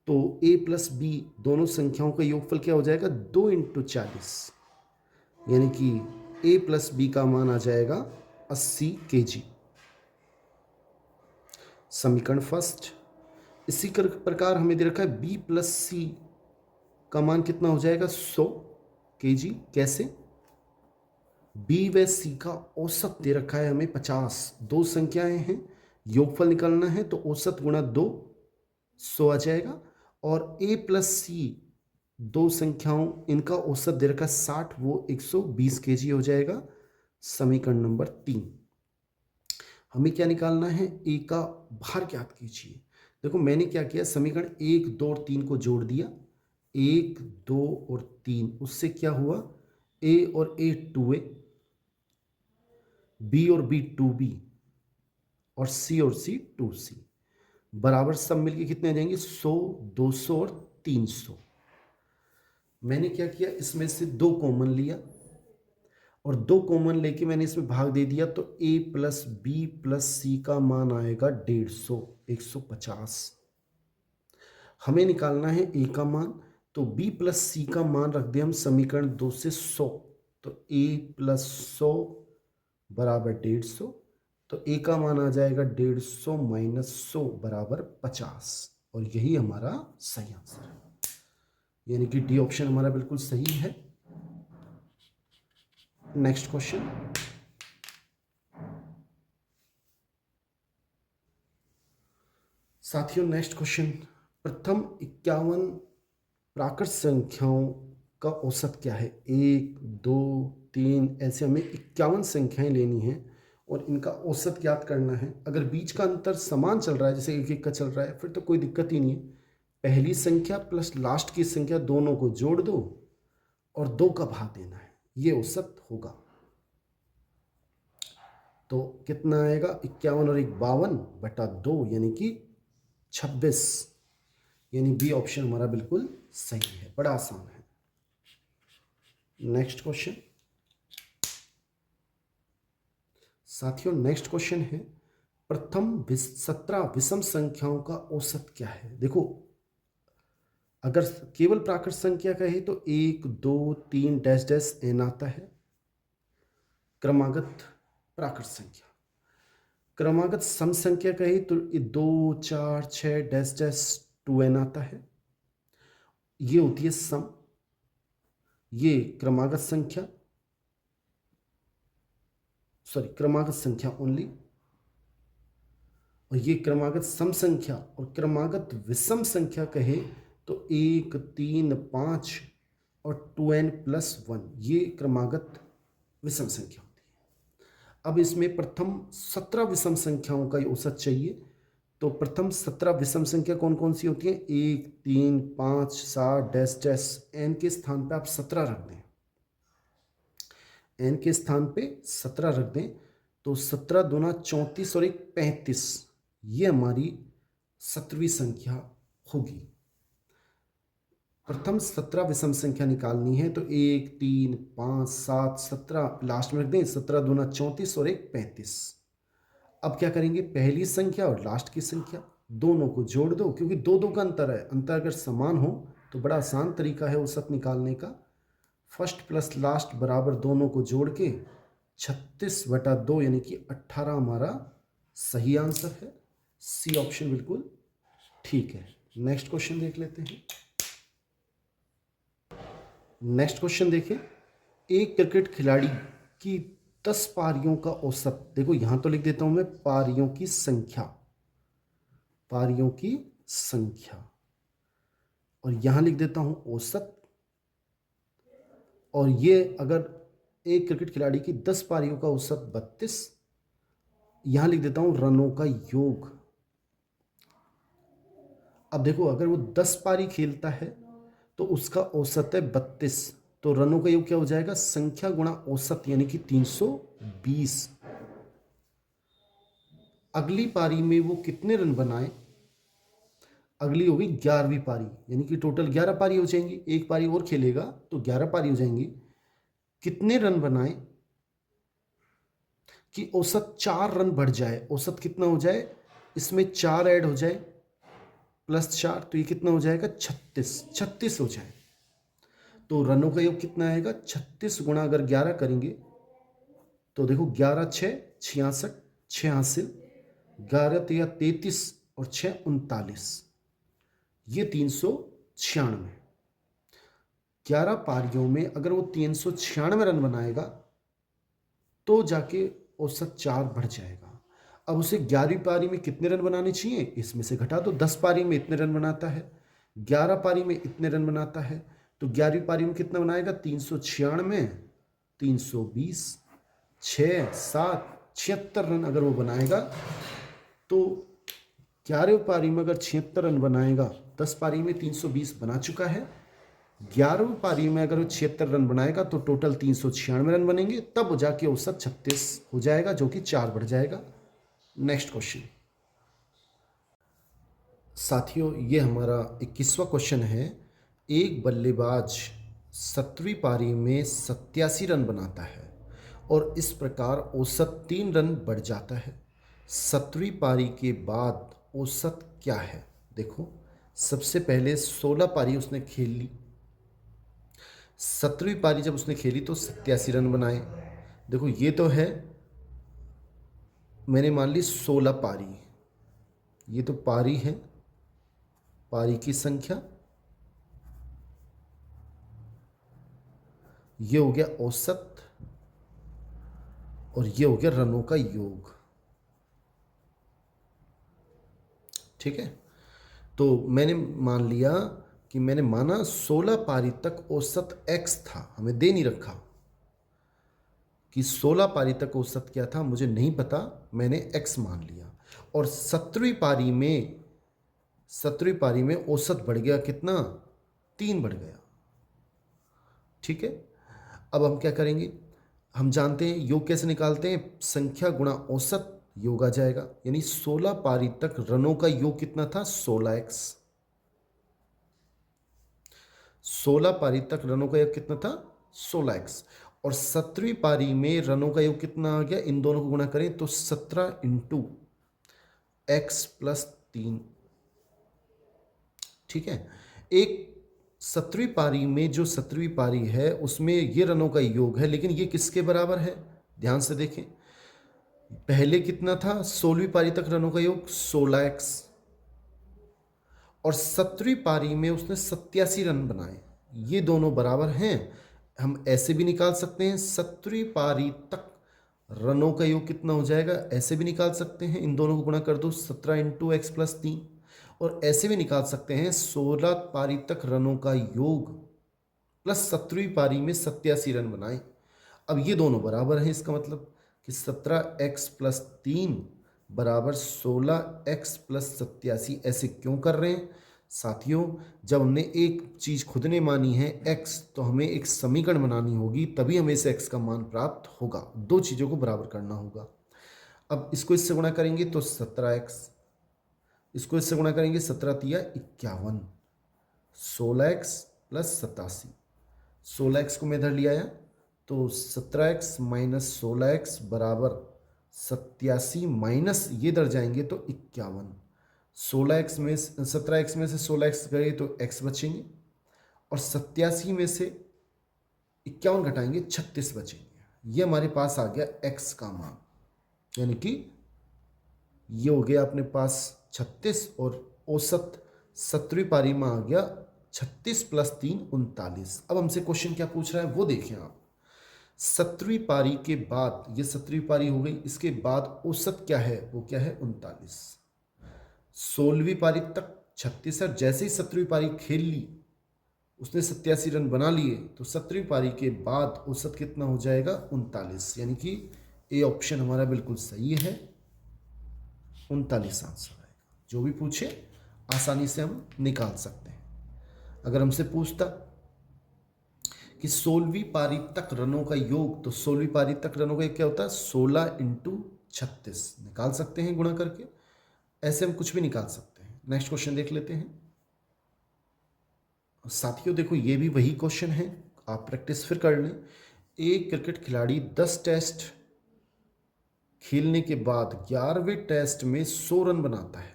तो a प्लस b दोनों संख्याओं का योगफल क्या हो जाएगा? 2 इंटू 40, यानी कि a प्लस b का मान आ जाएगा 80 kg। समीकरण फर्स्ट। इसी प्रकार हमें दे रखा है b प्लस सी का मान कितना हो जाएगा? 100 kg। कैसे? b व c का औसत दे रखा है हमें 50, दो संख्याएं हैं, योगफल निकालना है तो औसत गुणा 2, 100 आ जाएगा, और a प्लस सी दो संख्याओं, इनका औसत दे रखा है 60, वो 120 kg हो जाएगा। समीकरण नंबर 3। हमें क्या निकालना है? a का भार ज्ञात कीजिए। देखो मैंने क्या किया, समीकरण 1, 2 और 3 को जोड़ दिया, 1, 2 और 3, उससे क्या हुआ? a और a 2a, b और b 2b, और c और c 2c, बराबर सब मिलके कितने आ जाएंगे? 100, 200 और 300। मैंने क्या किया, इसमें से 2 कॉमन लिया और 2 कॉमन लेके मैंने इसमें भाग दे दिया, तो a प्लस बी प्लस सी का मान आएगा 150, 150। हमें निकालना है a का मान, तो b प्लस सी का मान रख दिया हम समीकरण 2 से 100, तो a प्लस 100 बराबर 150, तो a का मान आ जाएगा 150 माइनस 100 बराबर 50, और यही हमारा सही आंसर है, यानी कि डी ऑप्शन हमारा बिल्कुल सही है। Next question. साथियों नेक्स्ट क्वेश्चन, प्रथम 51 प्राकृत संख्याओं का औसत क्या है? 1, 2, 3, ऐसे हमें 51 संख्याएं लेनी हैं और इनका औसत ज्ञात करना है। अगर बीच का अंतर समान चल रहा है, जैसे 1 1 का चल रहा है, फिर तो कोई दिक्कत ही नहीं है, पहली संख्या प्लस लास्ट की संख्या दोनों को जोड़ दो और 2 का भाग देना है, ये औसत होगा। तो कितना आएगा, 51 और 1 52/2 यानी कि 26, यानी बी ऑप्शन हमारा बिल्कुल सही है, बड़ा आसान है। नेक्स्ट क्वेश्चन साथियों, नेक्स्ट क्वेश्चन है प्रथम 17 विषम संख्याओं का औसत क्या है। देखो, अगर केवल प्राकृत संख्या कहे तो 1 2 3 डैश डैश एन आता है क्रमागत प्राकृत संख्या। क्रमागत सम संख्या कहे तो 2 4 6 डैश डैश 2n आता है, ये होती है सम, ये क्रमागत संख्या, सॉरी क्रमागत संख्या ओनली, और ये क्रमागत सम संख्या। और क्रमागत विषम संख्या कहे तो 1 3 5 और 2n+1, ये क्रमागत विषम संख्या होती है। अब इसमें प्रथम 17 विषम संख्याओं का औसत चाहिए, तो प्रथम 17 विषम संख्या कौन कौन सी होती है, 1 3 5 7 डैश डैश, एन के स्थान पे आप 17 रख दें, एन के स्थान पे 17 रख दें, तो 17 दूना 34 और 1 35, ये हमारी 17वीं संख्या होगी। प्रथम 17 विषम संख्या निकालनी है तो 1 3 5 7 17 लास्ट में रख दें, 17 दूना 34 और 1 35। अब क्या करेंगे, पहली संख्या और लास्ट की संख्या दोनों को जोड़ दो, क्योंकि 2 2 का अंतर है, अंतर अगर समान हो तो बड़ा आसान तरीका है औसत निकालने का। फर्स्ट प्लस लास्ट बराबर दोनों को जोड़ के 36/2 यानी कि 18 हमारा सही आंसर है, सी ऑप्शन बिल्कुल ठीक है। नेक्स्ट क्वेश्चन देख लेते हैं। नेक्स्ट क्वेश्चन देखें, एक क्रिकेट खिलाड़ी की 10 पारियों का औसत, देखो यहां तो लिख देता हूं मैं पारियों की संख्या, पारियों की संख्या, और यहां लिख देता हूं औसत। और ये अगर एक क्रिकेट खिलाड़ी की 10 पारियों का औसत 32, यहां लिख देता हूं रनों का योग। अब देखो, अगर वो 10 पारी खेलता है तो उसका औसत है 32, तो रनों का योग क्या हो जाएगा, संख्या गुणा औसत यानी कि 320। अगली पारी में वो कितने रन बनाए, अगली होगी 11वीं पारी, यानी कि टोटल 11 पारी हो जाएंगी, एक पारी और खेलेगा तो 11 पारी हो जाएंगी। कितने रन बनाए कि औसत 4 रन बढ़ जाए, औसत कितना हो जाए, इसमें 4 ऐड हो जाए +4, तो ये कितना हो जाएगा 36 हो जाए। तो रनों का योग कितना आएगा, 36 गुणा अगर 11 करेंगे तो देखो 11 6 66 86, 11 3 33 और 6 39, ये 396। 11 पारियों में अगर वो 396 रन बनाएगा तो जाके औसत 4 बढ़ जाएगा। अब उसे 11वीं पारी में कितने रन बनाने चाहिए, इसमें से घटा दो, 10 पारी में इतने रन बनाता है, 11 पारी में इतने रन बनाता है, तो 11वीं पारी में कितना बनाएगा, 396 320 6 7 76 रन अगर वो बनाएगा, तो 11वीं पारी में अगर 76 रन बनाएगा, 10 पारी में 320 बना चुका है, 11वीं पारी में अगर वो 76 रन बनाएगा तो टोटल 396 रन बनेंगे, तब जाके औसत 36 हो जाएगा, जो कि 4 बढ़ जाएगा। नेक्स्ट क्वेश्चन साथियों, ये हमारा 21वां क्वेश्चन है। एक बल्लेबाज 7वीं पारी में 87 रन बनाता है और इस प्रकार औसत 3 रन बढ़ जाता है। 7वीं पारी के बाद औसत क्या है, देखो सबसे पहले 16 पारी उसने खेल ली, 7वीं पारी जब उसने खेली तो 87 रन बनाए। देखो ये तो है, मैंने मान ली 16 पारी, ये तो पारी है, पारी की संख्या, ये हो गया औसत, और ये हो गया रनों का योग। ठीक है, तो मैंने मान लिया कि मैंने माना 16 पारी तक औसत x था, हमें दे नहीं रखा कि 16 पारी तक औसत क्या था, मुझे नहीं पता, मैंने x मान लिया। और 7वीं पारी में 17वीं पारी में औसत बढ़ गया कितना, 3 बढ़ गया। ठीक है, अब हम क्या करेंगे, हम जानते हैं योग कैसे निकालते हैं, संख्या गुणा औसत योग आ जाएगा, यानी 16 पारी तक रनों का योग कितना था, 16x। 16 पारी तक रनों का योग कितना था, 16x। और 17वीं पारी में रनों का योग कितना आ गया, इन दोनों को गुणा करें तो 17 इंटू x प्लस 3। ठीक है, एक 17वीं पारी में जो 17वीं पारी है उसमें ये रनों का योग है, लेकिन ये किसके बराबर है, ध्यान से देखें, पहले कितना था, 16वीं पारी तक रनों का योग 16x, और 17वीं पारी में उसने 87 रन बनाए, ये दोनों बराबर हैं। हम ऐसे भी निकाल सकते हैं, 17वीं पारी तक रनों का योग कितना हो जाएगा, ऐसे भी निकाल सकते हैं, इन दोनों को गुणा कर दो 17 इंटू एक्स प्लस 3, और ऐसे भी निकाल सकते हैं 16 पारी तक रनों का योग प्लस 17वीं पारी में 87 रन बनाए। अब ये दोनों बराबर हैं, इसका मतलब कि 17x प्लस 3 बराबर 16x प्लस 87। ऐसे क्यों कर रहे हैं साथियों, जब हमने एक चीज़ खुद ने मानी है x, तो हमें एक समीकरण बनानी होगी, तभी हमें इस x का मान प्राप्त होगा। दो चीज़ों को बराबर करना होगा। अब इसको इससे गुणा करेंगे तो 17x, इसको इससे गुणा करेंगे 17 तिया 51, 16x प्लस 87। 16x को मैं इधर ले आया तो 17x माइनस 16x बराबर 87 माइनस ये इधर जाएंगे तो 51। 16x में 17x में से 16x गए तो x बचेंगे, और 87 में से 51 घटाएंगे 36 बचेंगे। ये हमारे पास आ गया x का मान, यानी कि ये हो गया अपने पास 36, और औसत 17वीं पारी में आ गया 36 प्लस 3 39। अब हमसे क्वेश्चन क्या पूछ रहा है वो देखें आप। 17वीं पारी के बाद, ये 17वीं पारी हो गई, इसके बाद औसत क्या है, वो क्या है 39। 16वीं पारी तक 36 है, जैसे ही 17वीं पारी खेल ली उसने 87 रन बना लिए, तो 17वीं पारी के बाद औसत कितना हो जाएगा 39, यानी कि ए ऑप्शन हमारा बिल्कुल सही है, 39 आंसर आएगा। जो भी पूछे आसानी से हम निकाल सकते हैं। अगर हमसे पूछता कि 16वीं पारी तक रनों का योग, तो 16वीं पारी तक रनों का योग क्या होता है, 16 इंटू 36 निकाल सकते हैं गुणा करके, ऐसे हम कुछ भी निकाल सकते हैं। नेक्स्ट क्वेश्चन देख लेते हैं साथियों। देखो ये भी वही क्वेश्चन है, आप प्रैक्टिस फिर कर लें। एक क्रिकेट खिलाड़ी 10 टेस्ट खेलने के बाद 11वें टेस्ट में 100 रन बनाता है।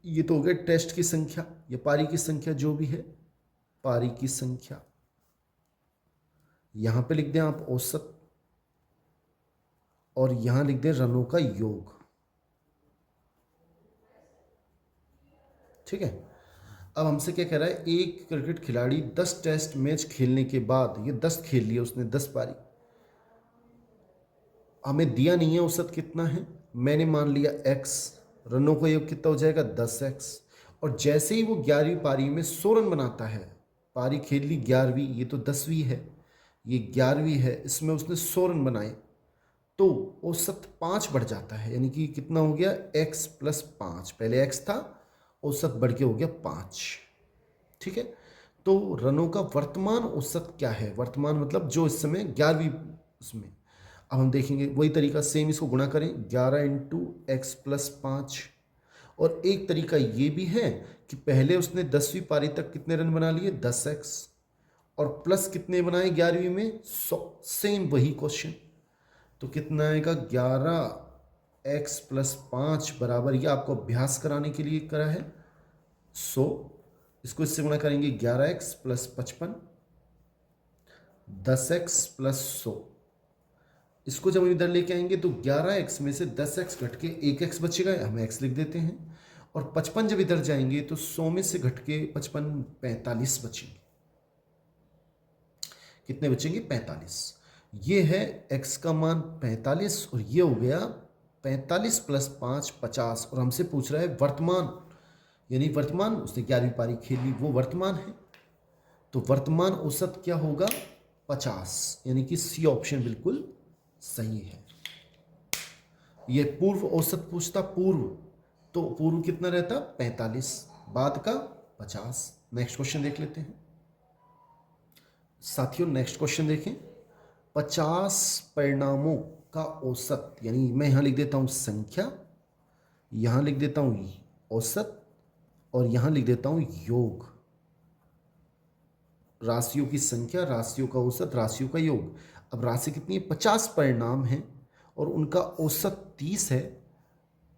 ये तो हो गया टेस्ट की संख्या या पारी की संख्या, जो भी है पारी की संख्या। यहां पे लिख दें आप औसत, और यहां लिख दें रनों का योग। ठीक है, अब हमसे क्या कह रहा है, एक क्रिकेट खिलाड़ी 10 टेस्ट मैच खेलने के बाद, ये 10 खेल लिया उसने, 10 पारी, हमें दिया नहीं है औसत कितना है, मैंने मान लिया x, रनों का योग कितना हो जाएगा 10x, और जैसे ही वो 11वीं पारी में 100 रन बनाता है, पारी खेल ली 11वीं, ये तो 10वीं है, ये 11वीं है, इसमें उसने 100 रन बनाए, तो औसत 5 बढ़ जाता है, यानी कि कितना हो गया x प्लस 5, पहले x था, औसत बढ़ के हो गया 5। ठीक है, तो रनों का वर्तमान औसत क्या है, वर्तमान मतलब जो इस समय 11वीं उसमें। अब हम देखेंगे वही तरीका, सेम इसको गुणा करें 11 इंटू एक्स प्लस 5, और एक तरीका ये भी है कि पहले उसने 10वीं पारी तक कितने रन बना लिए 10x, और प्लस कितने बनाए 11वीं में 100, सेम वही क्वेश्चन। तो कितना आएगा 11x प्लस 5 बराबर, ये आपको अभ्यास कराने के लिए करा है 100, इसको इससे गुणा करेंगे 11x प्लस 55, 10x प्लस 100। इसको जब हम इधर लेके आएंगे तो 11x में से 10x घट के 1x बचेगा, हम x लिख देते हैं, और 55 जब इधर जाएंगे तो 100 में से घट के 55 45 बचेंगे। कितने बचेंगे 45। ये है x का मान 45, और ये हो गया 45 प्लस 5 50, और हमसे पूछ रहा है वर्तमान, यानी वर्तमान उसने 11वीं पारी खेली, वो वर्तमान है, तो वर्तमान औसत क्या होगा 50, यानी कि सी ऑप्शन बिल्कुल सही है। यह पूर्व औसत पूछता, पूर्व तो पूर्व कितना रहता 45, बाद का 50। नेक्स्ट क्वेश्चन देख लेते हैं साथियों। नेक्स्ट क्वेश्चन देखें, 50 परिणामों का औसत, यानी मैं यहां लिख देता हूं संख्या, यहां लिख देता हूं औसत, और यहां लिख देता हूं योग। राशियों की संख्या, राशियों का औसत, राशियों का योग। अब राशि कितनी है 50 परिणाम है और उनका औसत 30 है।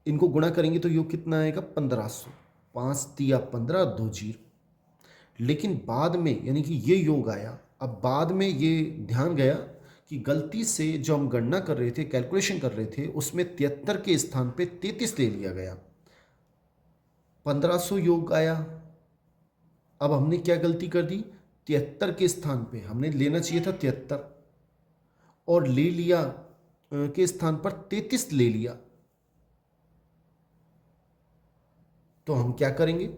इनको गुणा करेंगे तो योग कितना आएगा 1500। 5 तिया 15, 2 जीरो। लेकिन बाद में यानी कि ये योग आया, अब बाद में ये ध्यान गया कि गलती से जो हम गणना कर रहे थे, कैलकुलेशन कर रहे थे, उसमें 73 के स्थान पे 33 ले लिया गया। 1500 योग आया। अब हमने क्या गलती कर दी, 73 के स्थान पे हमने लेना चाहिए था 73 और ले लिया के स्थान पर 33 ले लिया। तो हम क्या करेंगे,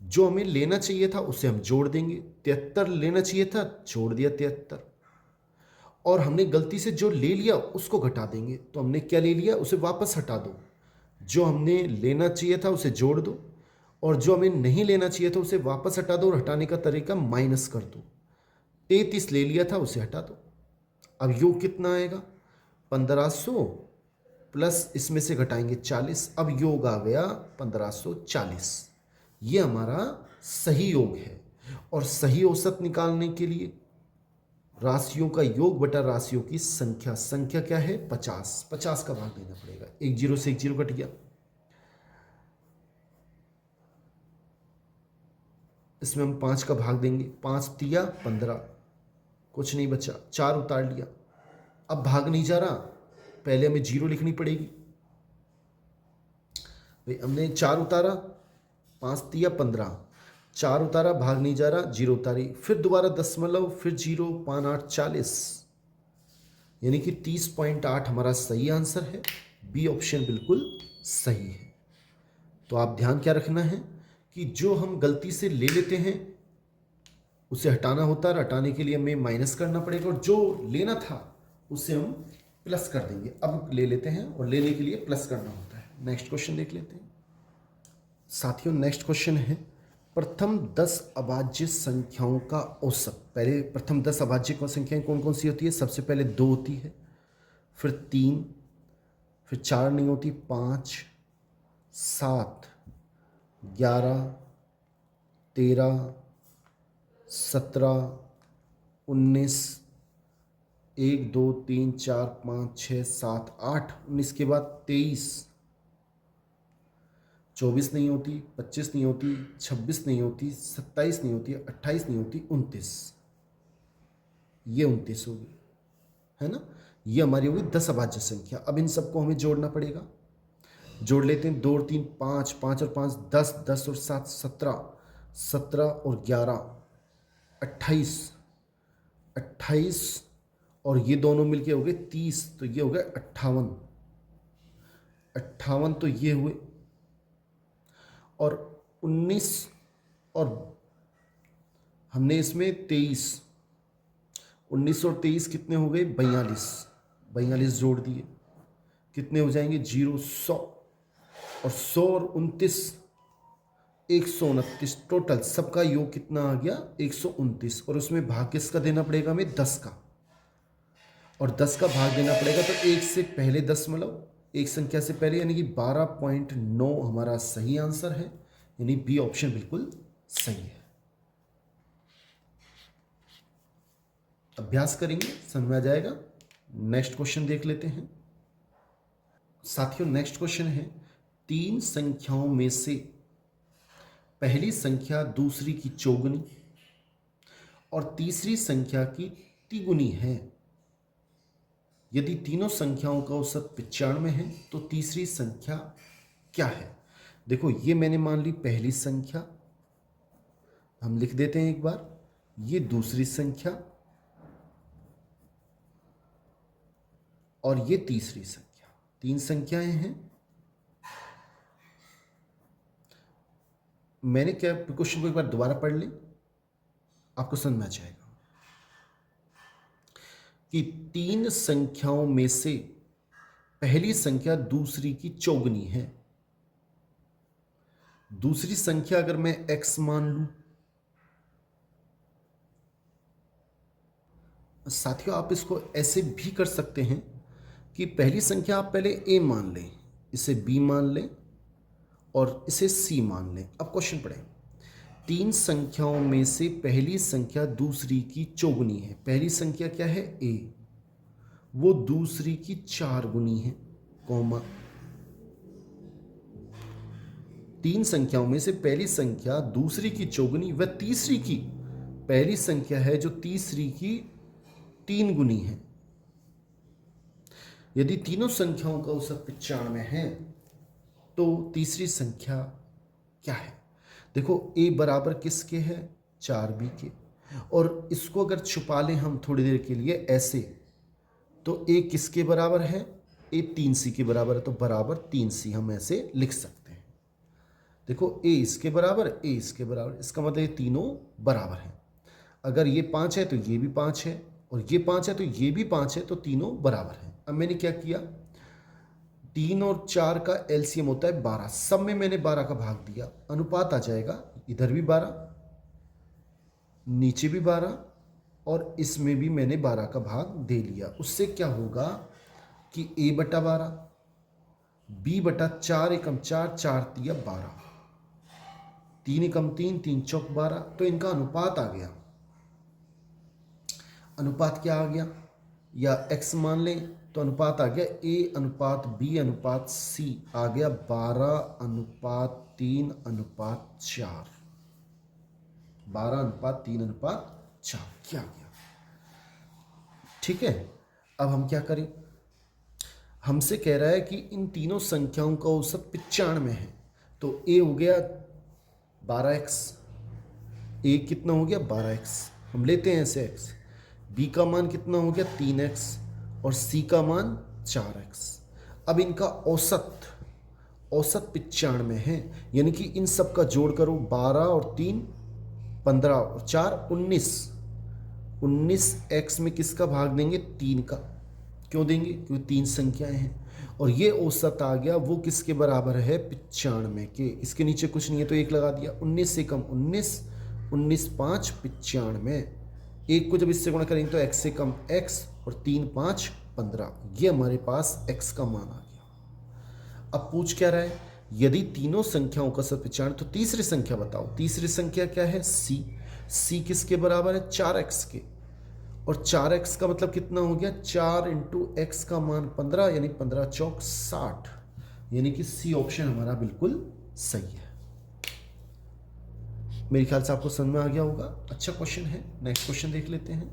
जो हमें लेना चाहिए था उसे हम जोड़ देंगे। 73 लेना चाहिए था, जोड़ दिया 73, और हमने गलती से जो ले लिया उसको घटा देंगे। तो हमने क्या ले लिया उसे वापस हटा दो। जो हमने लेना चाहिए था उसे जोड़ दो, और जो हमें नहीं लेना चाहिए था उसे वापस हटा दो, और हटाने का तरीका माइनस कर दो। 33 ले लिया था उसे हटा दो। अब योग कितना आएगा 1500 प्लस इसमें से घटाएंगे 40। अब योग आ गया 1540। ये हमारा सही योग है। और सही औसत निकालने के लिए राशियों का योग बटा राशियों की संख्या, संख्या क्या है 50, 50 का भाग देना पड़ेगा। एक जीरो से एक जीरो कट गया, इसमें हम 5 का भाग देंगे। 5 तिया 15, कुछ नहीं बचा, 4 उतार लिया। अब भाग नहीं जा रहा, पहले हमें जीरो लिखनी पड़ेगी। भाई हमने 4 उतारा, 5 तिया 15, 4 उतारा, भाग नहीं जा रहा, जीरो उतारी, फिर दोबारा दशमलव, फिर जीरो, 5 8 40, यानी कि 30.8 हमारा सही आंसर है। बी ऑप्शन बिल्कुल सही है। तो आप ध्यान क्या रखना है कि जो हम गलती से ले लेते हैं उसे हटाना होता है, हटाने के लिए हमें माइनस करना पड़ेगा, और जो लेना था उसे हम प्लस कर देंगे। अब ले लेते हैं और लेने के लिए प्लस करना होता है। नेक्स्ट क्वेश्चन देख लेते हैं साथियों। नेक्स्ट क्वेश्चन है, प्रथम 10 अभाज्य संख्याओं का औसत। पहले प्रथम 10 अभाज्य संख्याएं कौन कौन सी होती है, सबसे पहले 2 होती है, फिर 3, फिर 4 नहीं होती, 5, 7, 11, 13, 17, 19, 1 2 3 4 5 6 7 8, 19 के बाद 23, 24 नहीं होती, 25 नहीं होती, 26 नहीं होती, 27 नहीं होती, 28 नहीं होती, 29। ये 29 होगी, है ना। ये हमारी होगी 10 अभाज्य संख्या। अब इन सबको हमें जोड़ना पड़ेगा। जोड़ लेते हैं, 2 और 3 5, 5 और 5 10, 10 और 7 17, 17 और 11 28, 28 और ये दोनों मिलके हो गए 30, तो ये हो गए 58, 58 तो ये हुए, और 19, और हमने इसमें 23, 19 और 23 कितने हो गए 42, 42 जोड़ दिए, कितने हो जाएंगे 0 100, और 100 और 29 129, टोटल सबका योग कितना आ गया 129। और उसमें भाग किसका देना पड़ेगा हमें 10 का, और 10 का भाग देना पड़ेगा तो एक से पहले दशमलव, एक संख्या से पहले, यानी कि 12.9 हमारा सही आंसर है, यानी बी ऑप्शन बिल्कुल सही है। अभ्यास करेंगे समझ में आ जाएगा। नेक्स्ट क्वेश्चन देख लेते हैं साथियों। नेक्स्ट क्वेश्चन है, 3 संख्याओं में से पहली संख्या दूसरी की चौगुनी और तीसरी संख्या की तिगुनी है। यदि तीनों संख्याओं का औसत 95 है तो तीसरी संख्या क्या है। देखो ये मैंने मान ली पहली संख्या, हम लिख देते हैं एक बार, ये दूसरी संख्या और ये तीसरी संख्या। 3 संख्याएं हैं। मैंने क्या क्वेश्चन को एक बार दोबारा पढ़ लें, आपको समझ में आ जाएगा कि 3 संख्याओं में से पहली संख्या दूसरी की चौगुनी है। दूसरी संख्या अगर मैं x मान लूं, साथियों आप इसको ऐसे भी कर सकते हैं कि पहली संख्या आप पहले a मान लें, इसे b मान लें और इसे c मान लें। अब क्वेश्चन पढ़ें। तीन संख्याओं में से पहली संख्या दूसरी की चौगुनी है। पहली संख्या क्या है? a, वो दूसरी की 4 गुनी है, कॉमा। तीन संख्याओं में से पहली संख्या दूसरी की चौगुनी व तीसरी की पहली संख्या है जो तीसरी की 3 गुनी है। यदि तीनों संख्याओं का औसत 95 है तो तीसरी संख्या क्या है? देखो a बराबर किसके है? 4b के। और इसको अगर छुपा लें हम थोड़ी देर के लिए ऐसे, तो a किसके बराबर है? a 3c के बराबर है, तो बराबर 3c हम ऐसे लिख सकते हैं। देखो a इसके बराबर, a इसके बराबर, इसका मतलब ये तीनों बराबर हैं। अगर ये 5 है तो ये भी 5 है, और ये 5 है तो ये भी 5 है, तो तीनों बराबर हैं। अब मैंने क्या किया, 3 और 4 का एलसीएम होता है 12, सब में मैंने 12 का भाग दिया, अनुपात आ जाएगा इधर भी 12, नीचे भी 12 और इसमें भी मैंने 12 का भाग दे लिया। उससे क्या होगा कि a बटा 12, b बटा 4 एकम 4, 4 तिया 12, 3 एकम 3, 3 चौक 12, तो इनका अनुपात आ गया। अनुपात क्या आ गया, या x मान लें तो अनुपात आ गया a अनुपात b अनुपात c, आ गया 12 अनुपात 3 अनुपात 4, 12 अनुपात 3 अनुपात 4 क्या आ गया। ठीक है, अब हम क्या करें, हमसे कह रहा है कि इन तीनों संख्याओं का औसत 95 है, तो a हो गया 12x, a कितना हो गया 12x, हम लेते हैं ऐसे x, b का मान कितना हो गया 3x और c का मान 4x। अब इनका औसत 95 है, यानी कि इन सब का जोड़ करो, 12 और 3 15 और 4 19, 19x में किसका भाग देंगे? 3 का। क्यों देंगे? क्योंकि 3 संख्याएं हैं, और ये औसत आ गया वो किसके बराबर है? 95 के। इसके नीचे कुछ नहीं है तो 1 लगा दिया, 19 से कम 19, 19 5 95, एक को जब इससे गुणा करेंगे तो x से कम x और 3 5 15, ये हमारे पास x का मान आ गया। अब पूछ क्या रहा है, यदि तीनों संख्याओं का औसत 95 तो तीसरी संख्या बताओ। तीसरी संख्या क्या है? c, c किसके बराबर है? 4x के, और 4x का मतलब कितना हो गया? 4 इंटू एक्स का मान 15, यानी 15 चौक 60, यानी कि सी ऑप्शन हमारा बिल्कुल सही है। मेरे ख्याल से आपको समझ में आ गया होगा। अच्छा क्वेश्चन है, नेक्स्ट क्वेश्चन देख लेते हैं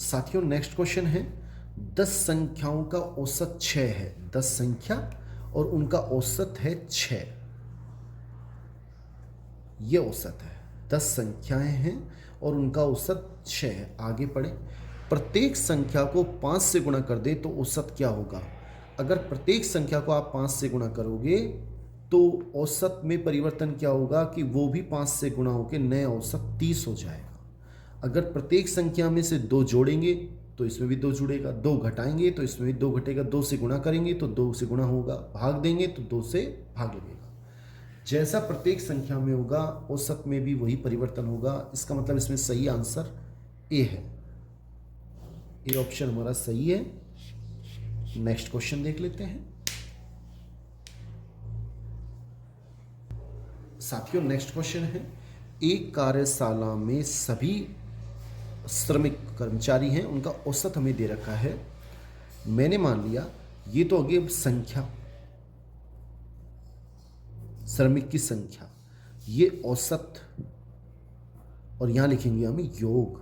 साथियों। नेक्स्ट क्वेश्चन है, 10 संख्याओं का औसत 6 है। 10 संख्या और उनका औसत है 6, ये औसत है। 10 संख्याएं हैं और उनका औसत 6 है। आगे पढ़े, प्रत्येक संख्या को 5 से गुणा कर दे तो औसत क्या होगा? अगर प्रत्येक संख्या को आप 5 से गुणा करोगे तो औसत में परिवर्तन क्या होगा कि वो भी 5 से गुणा होकर नया औसत 30 हो जाएगा। अगर प्रत्येक संख्या में से 2 जोड़ेंगे तो इसमें भी 2 जुड़ेगा, 2 घटाएंगे तो इसमें भी 2 घटेगा, 2 से गुणा करेंगे तो 2 से गुणा होगा, भाग देंगे तो 2 से भाग लगेगा। जैसा प्रत्येक संख्या में होगा औसत में भी वही परिवर्तन होगा। इसका मतलब इसमें सही आंसर ए है, ए ऑप्शन हमारा सही है। नेक्स्ट क्वेश्चन देख लेते हैं साथियों। नेक्स्ट क्वेश्चन है, एक कार्यशाला में सभी श्रमिक कर्मचारी हैं, उनका औसत हमें दे रखा है। मैंने मान लिया ये तो आगे संख्या, श्रमिक की संख्या, ये औसत, और यहां लिखेंगे हम योग।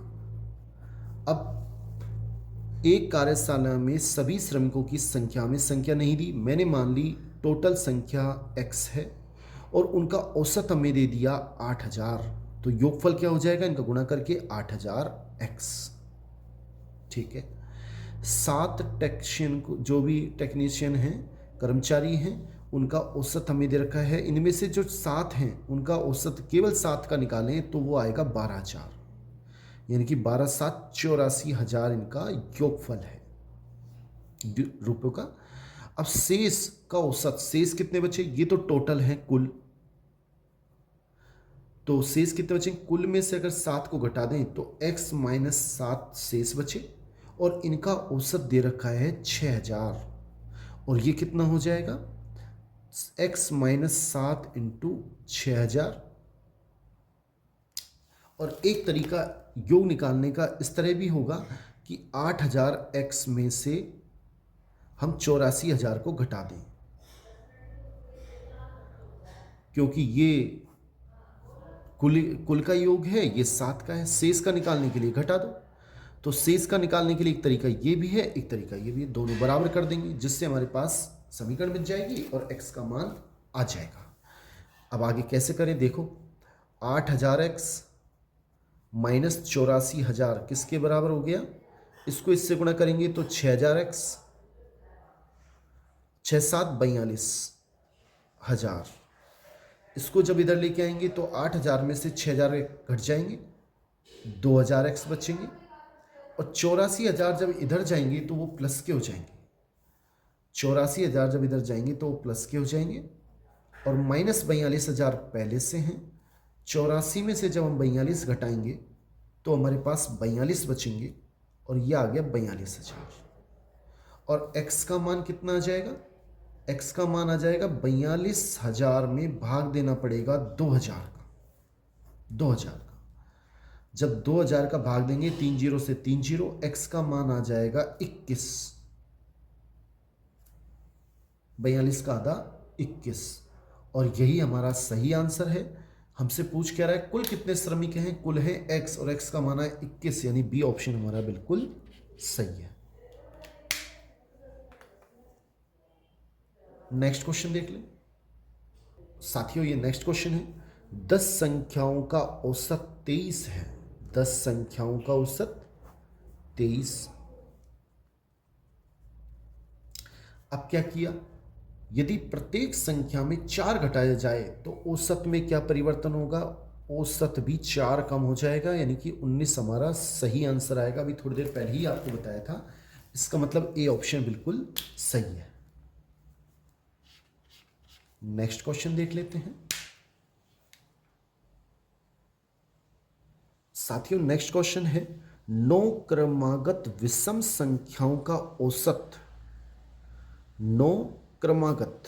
अब एक कार्यशाला में सभी श्रमिकों की संख्या में संख्या नहीं दी, मैंने मान ली टोटल संख्या x है और उनका औसत हमें दे दिया 8000, तो योगफल क्या हो जाएगा? इनका गुणा करके 8000x। ठीक है, 7 टेक्नीशियन को, जो भी टेक्नीशियन हैं, कर्मचारी हैं, उनका औसत हमें दे रखा है। इनमें से जो 7 हैं उनका औसत केवल 7 का निकालें तो वो आएगा 12000, यानी कि 12 7 84,000 इनका योगफल है रुपयों का। अब शेष का औसत, शेष कितने बचे, ये तो टोटल है कुल, तो शेष कितने बचे, कुल में से अगर 7 को घटा दें तो x माइनस 7 शेष बचे, और इनका औसत दे रखा है 6000, और ये कितना हो जाएगा, x माइनस 7 इंटू 6000। और एक तरीका योग निकालने का इस तरह भी होगा कि 8000x में से हम 84,000 को घटा दें, क्योंकि ये कुल का योग है, ये 7 का है, शेष का निकालने के लिए घटा दो। तो शेष का निकालने के लिए एक तरीका ये भी है, एक तरीका ये भी है, दोनों बराबर कर देंगे जिससे हमारे पास समीकरण बन जाएगी और x का मान आ जाएगा। अब आगे कैसे करें देखो, 8000x माइनस 84,000 किसके बराबर हो गया, इसको इससे गुणा करेंगे तो 6000x, 6 7 42,000, इसको जब इधर लेके आएंगे तो 8000 में से 6000 घट जाएंगे, 2000x बचेंगे, और 84,000 जब इधर जाएंगे तो वो प्लस के हो जाएंगे, 84,000 जब इधर जाएंगे तो वो प्लस के हो जाएंगे, और माइनस 42,000 पहले से हैं, 84 में से जब हम 42 घटाएंगे तो हमारे पास 42 बचेंगे, और ये आ गया 42,000। और x का मान कितना आ जाएगा, x का मान आ जाएगा 42,000 में भाग देना पड़ेगा 2000 का, 2000 का, जब 2000 का भाग देंगे 3 जीरो से 3 जीरो, x का मान आ जाएगा 21, 42 का आधा 21, और यही हमारा सही आंसर है। हमसे पूछ क्या रहा है, कुल कितने श्रमिक हैं, कुल है x और x का मान है 21, यानी बी ऑप्शन हमारा बिल्कुल सही है। नेक्स्ट क्वेश्चन देख लें साथियों, ये नेक्स्ट क्वेश्चन है, 10 संख्याओं का औसत 23 है, 10 संख्याओं का औसत 23। अब क्या किया, यदि प्रत्येक संख्या में 4 घटाया जाए तो औसत में क्या परिवर्तन होगा, औसत भी 4 कम हो जाएगा, यानी कि 19 हमारा सही आंसर आएगा। अभी थोड़ी देर पहले ही आपको बताया था, इसका मतलब ए ऑप्शन बिल्कुल सही है। नेक्स्ट क्वेश्चन देख लेते हैं साथियों, नेक्स्ट क्वेश्चन है, 9 क्रमागत विषम संख्याओं का औसत, 9 क्रमागत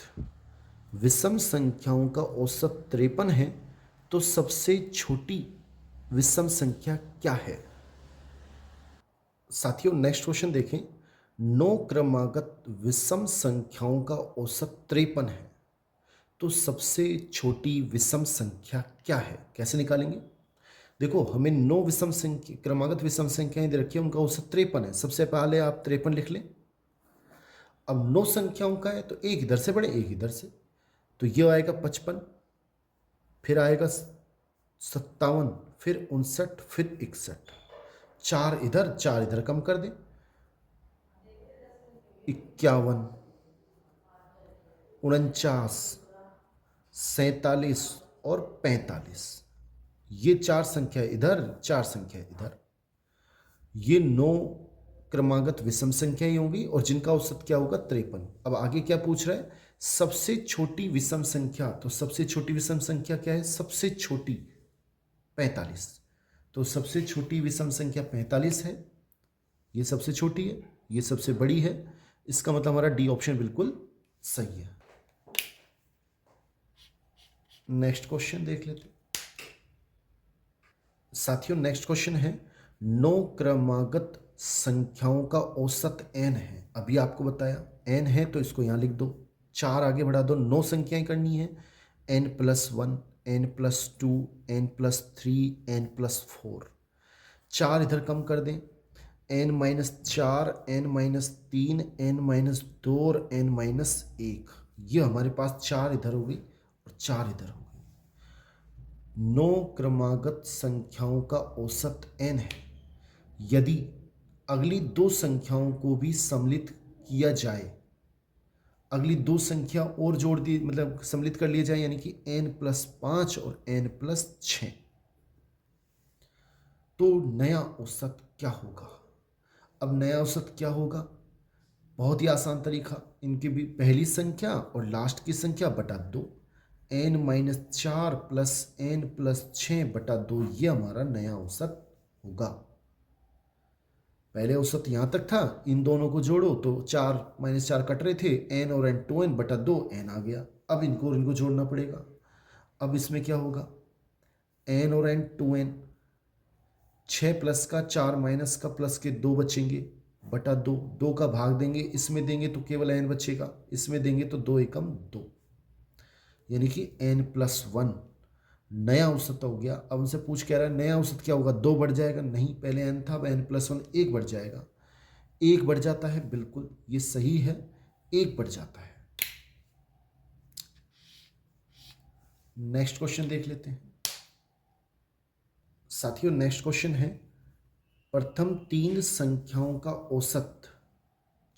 विषम संख्याओं का औसत 53 है, तो सबसे छोटी विषम संख्या क्या है। साथियों नेक्स्ट क्वेश्चन देखें, 9 क्रमागत विषम संख्याओं का औसत 53 है, तो सबसे छोटी विषम संख्या क्या है, कैसे निकालेंगे। देखो हमें 9 विषम संख्या, क्रमागत विषम संख्याएं दे रखी है, उनका औसत 53 है, सबसे पहले आप 53 लिख लें। अब 9 संख्याओं का है तो एक इधर से बढ़े एक इधर से, तो ये आएगा 55, फिर आएगा 57, फिर 59, फिर 61, 4 इधर कम कर दें, 51, 49, 47 और 45, ये 4 संख्या इधर, 4 संख्या इधर, ये 9 क्रमागत विषम संख्या ही होंगी, और जिनका औसत क्या होगा 53। अब आगे क्या पूछ रहा है, सबसे छोटी विषम संख्या, तो सबसे छोटी विषम संख्या क्या है, सबसे छोटी 45, तो सबसे छोटी विषम संख्या 45 है, ये सबसे छोटी है, ये सबसे बड़ी है, इसका मतलब हमारा डी ऑप्शन बिल्कुल सही है। नेक्स्ट क्वेश्चन देख लेते साथियों, नेक्स्ट क्वेश्चन है, 9 क्रमागत संख्याओं का औसत n है, अभी आपको बताया n है तो इसको यहां लिख दो, 4 आगे बढ़ा दो, 9 संख्याएं करनी है, n+1, n+2, n+3, n+4, 4 इधर कम कर दें, n-4, n-3, n-2 और n-1, ये हमारे पास 4 इधर हो गई और 4 इधर हो गई। 9 क्रमागत संख्याओं का औसत n है, यदि अगली 2 संख्याओं को भी सम्मिलित किया जाए, अगली 2 संख्या और जोड़ दी, मतलब सम्मिलित कर लिया जाए, यानी कि n+5 और n+6, तो नया औसत क्या होगा। अब नया औसत क्या होगा, बहुत ही आसान तरीका, इनकी भी पहली संख्या और लास्ट की संख्या बटा 2, n-4 प्लस n+6 बटा 2, ये हमारा नया औसत होगा। पहले औसत यहाँ तक था, इन दोनों को जोड़ो तो 4 - 4 कट रहे थे, n और n 2n बटा 2 n आ गया। अब इनको जोड़ना पड़ेगा। अब इसमें क्या होगा, n और n 2n, 6 प्लस का 4 माइनस का प्लस के 2 बचेंगे बटा 2, 2 का भाग देंगे, इसमें देंगे तो केवल n बचेगा, इसमें देंगे तो 2 एकम 2, यानी कि n+1 नया औसत हो गया। अब उनसे पूछ कह रहा है नया औसत क्या होगा, 2 बढ़ जाएगा? नहीं, पहले n था, अब n+1 1 बढ़ जाएगा। 1 बढ़ जाता है, बिल्कुल ये सही है, 1 बढ़ जाता है। नेक्स्ट क्वेश्चन देख लेते हैं साथियों। नेक्स्ट क्वेश्चन है, प्रथम 3 संख्याओं का औसत,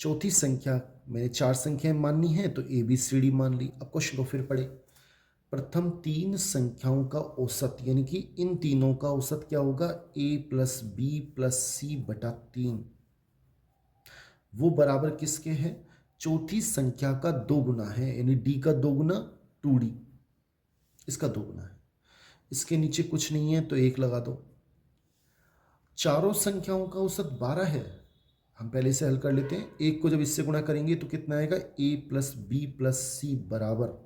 चौथी संख्या मैंने 4 संख्याएं माननी है तो ABCD मान ली। अब क्वेश्चन को फिर पढ़े, प्रथम 3 संख्याओं का औसत, यानी कि इन तीनों का औसत क्या होगा, A + B + C बटा 3, वो बराबर किसके है, चौथी संख्या का 2 गुना है, यानी D का 2 गुना 2D, इसका 2 गुना है। इसके नीचे कुछ नहीं है तो 1 लगा दो। चारों संख्याओं का औसत 12 है, हम पहले से हल कर लेते हैं। 1 को जब इससे गुणा करेंगे तो कितना आएगा, A + B + C बराबर,